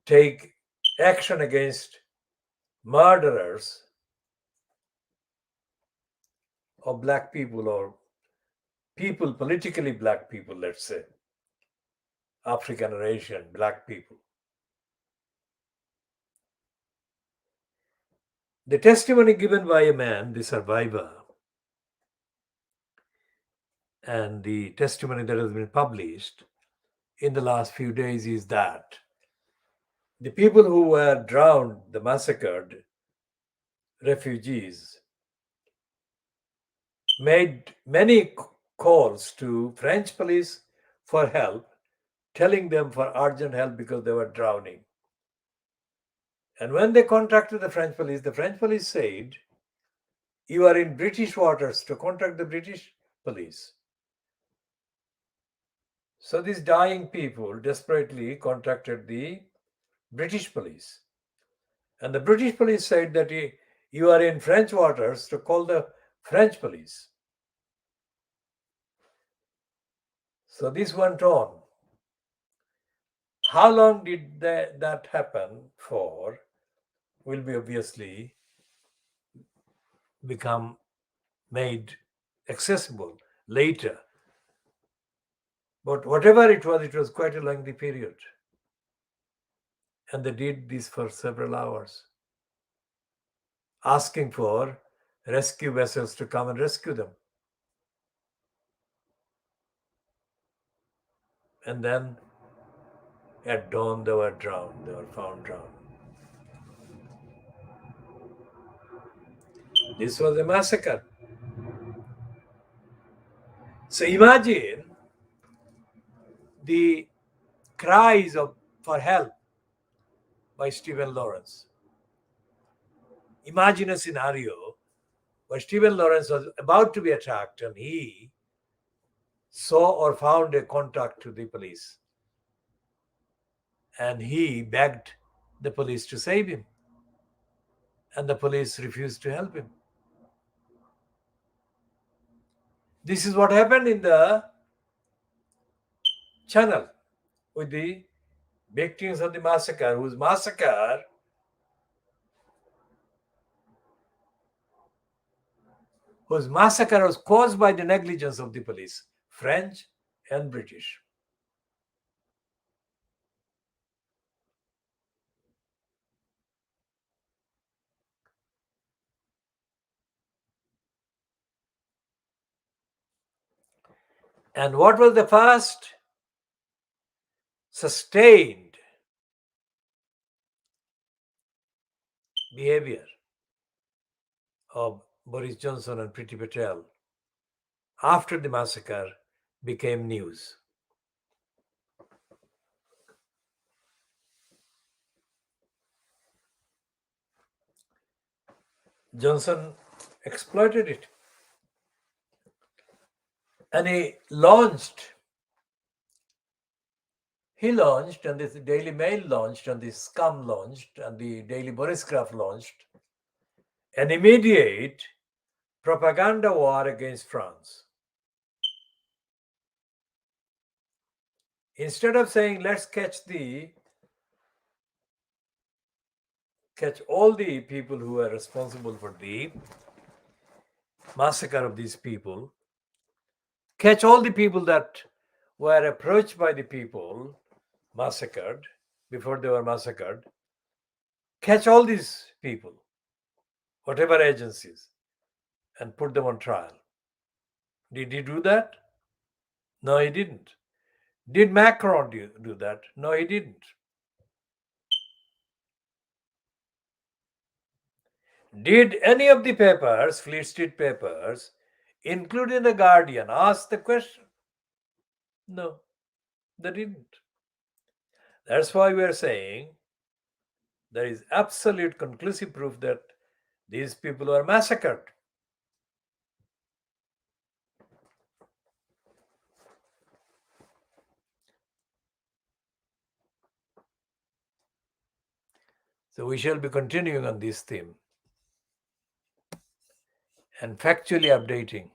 take action against murderers of black people or people, politically black people, let's say, African or Asian black people. The testimony given by a man, the survivor, and the testimony that has been published in the last few days is that the people who were drowned, the massacred refugees, made many calls to French police for help, telling them for urgent help because they were drowning. And when they contacted the French police said, "You are in British waters," to contact the British police. So these dying people desperately contacted the British police. And the British police said that you are in French waters, to call the French police. So this went on. How long did that happen for will be obviously become made accessible later. But whatever it was quite a lengthy period. And they did this for several hours, asking for rescue vessels to come and rescue them. And then at dawn, they were drowned. They were found drowned. This was a massacre. So imagine the cries for help by Stephen Lawrence. Imagine a scenario where Stephen Lawrence was about to be attacked and he saw or found a contact to the police. And he begged the police to save him. And the police refused to help him. This is what happened in the channel with the victims of the massacre, whose massacre was caused by the negligence of the police, French and British. And what was the first sustained behavior of Boris Johnson and Priti Patel after the massacre became news? Johnson exploited it. And he launched, and the Daily Mail launched, and the Scum launched, and the Daily Boriscraft launched an immediate propaganda war against France. Instead of saying, let's catch all the people who are responsible for the massacre of these people, catch all the people that were approached by the people massacred before they were massacred, catch all these people, whatever agencies, and put them on trial. Did he do that? No, he didn't. Did Macron do that? No, he didn't. Did any of the papers, Fleet Street papers, including the Guardian, ask the question? No, they didn't. That's why we are saying there is absolute conclusive proof that these people were massacred. So we shall be continuing on this theme and factually updating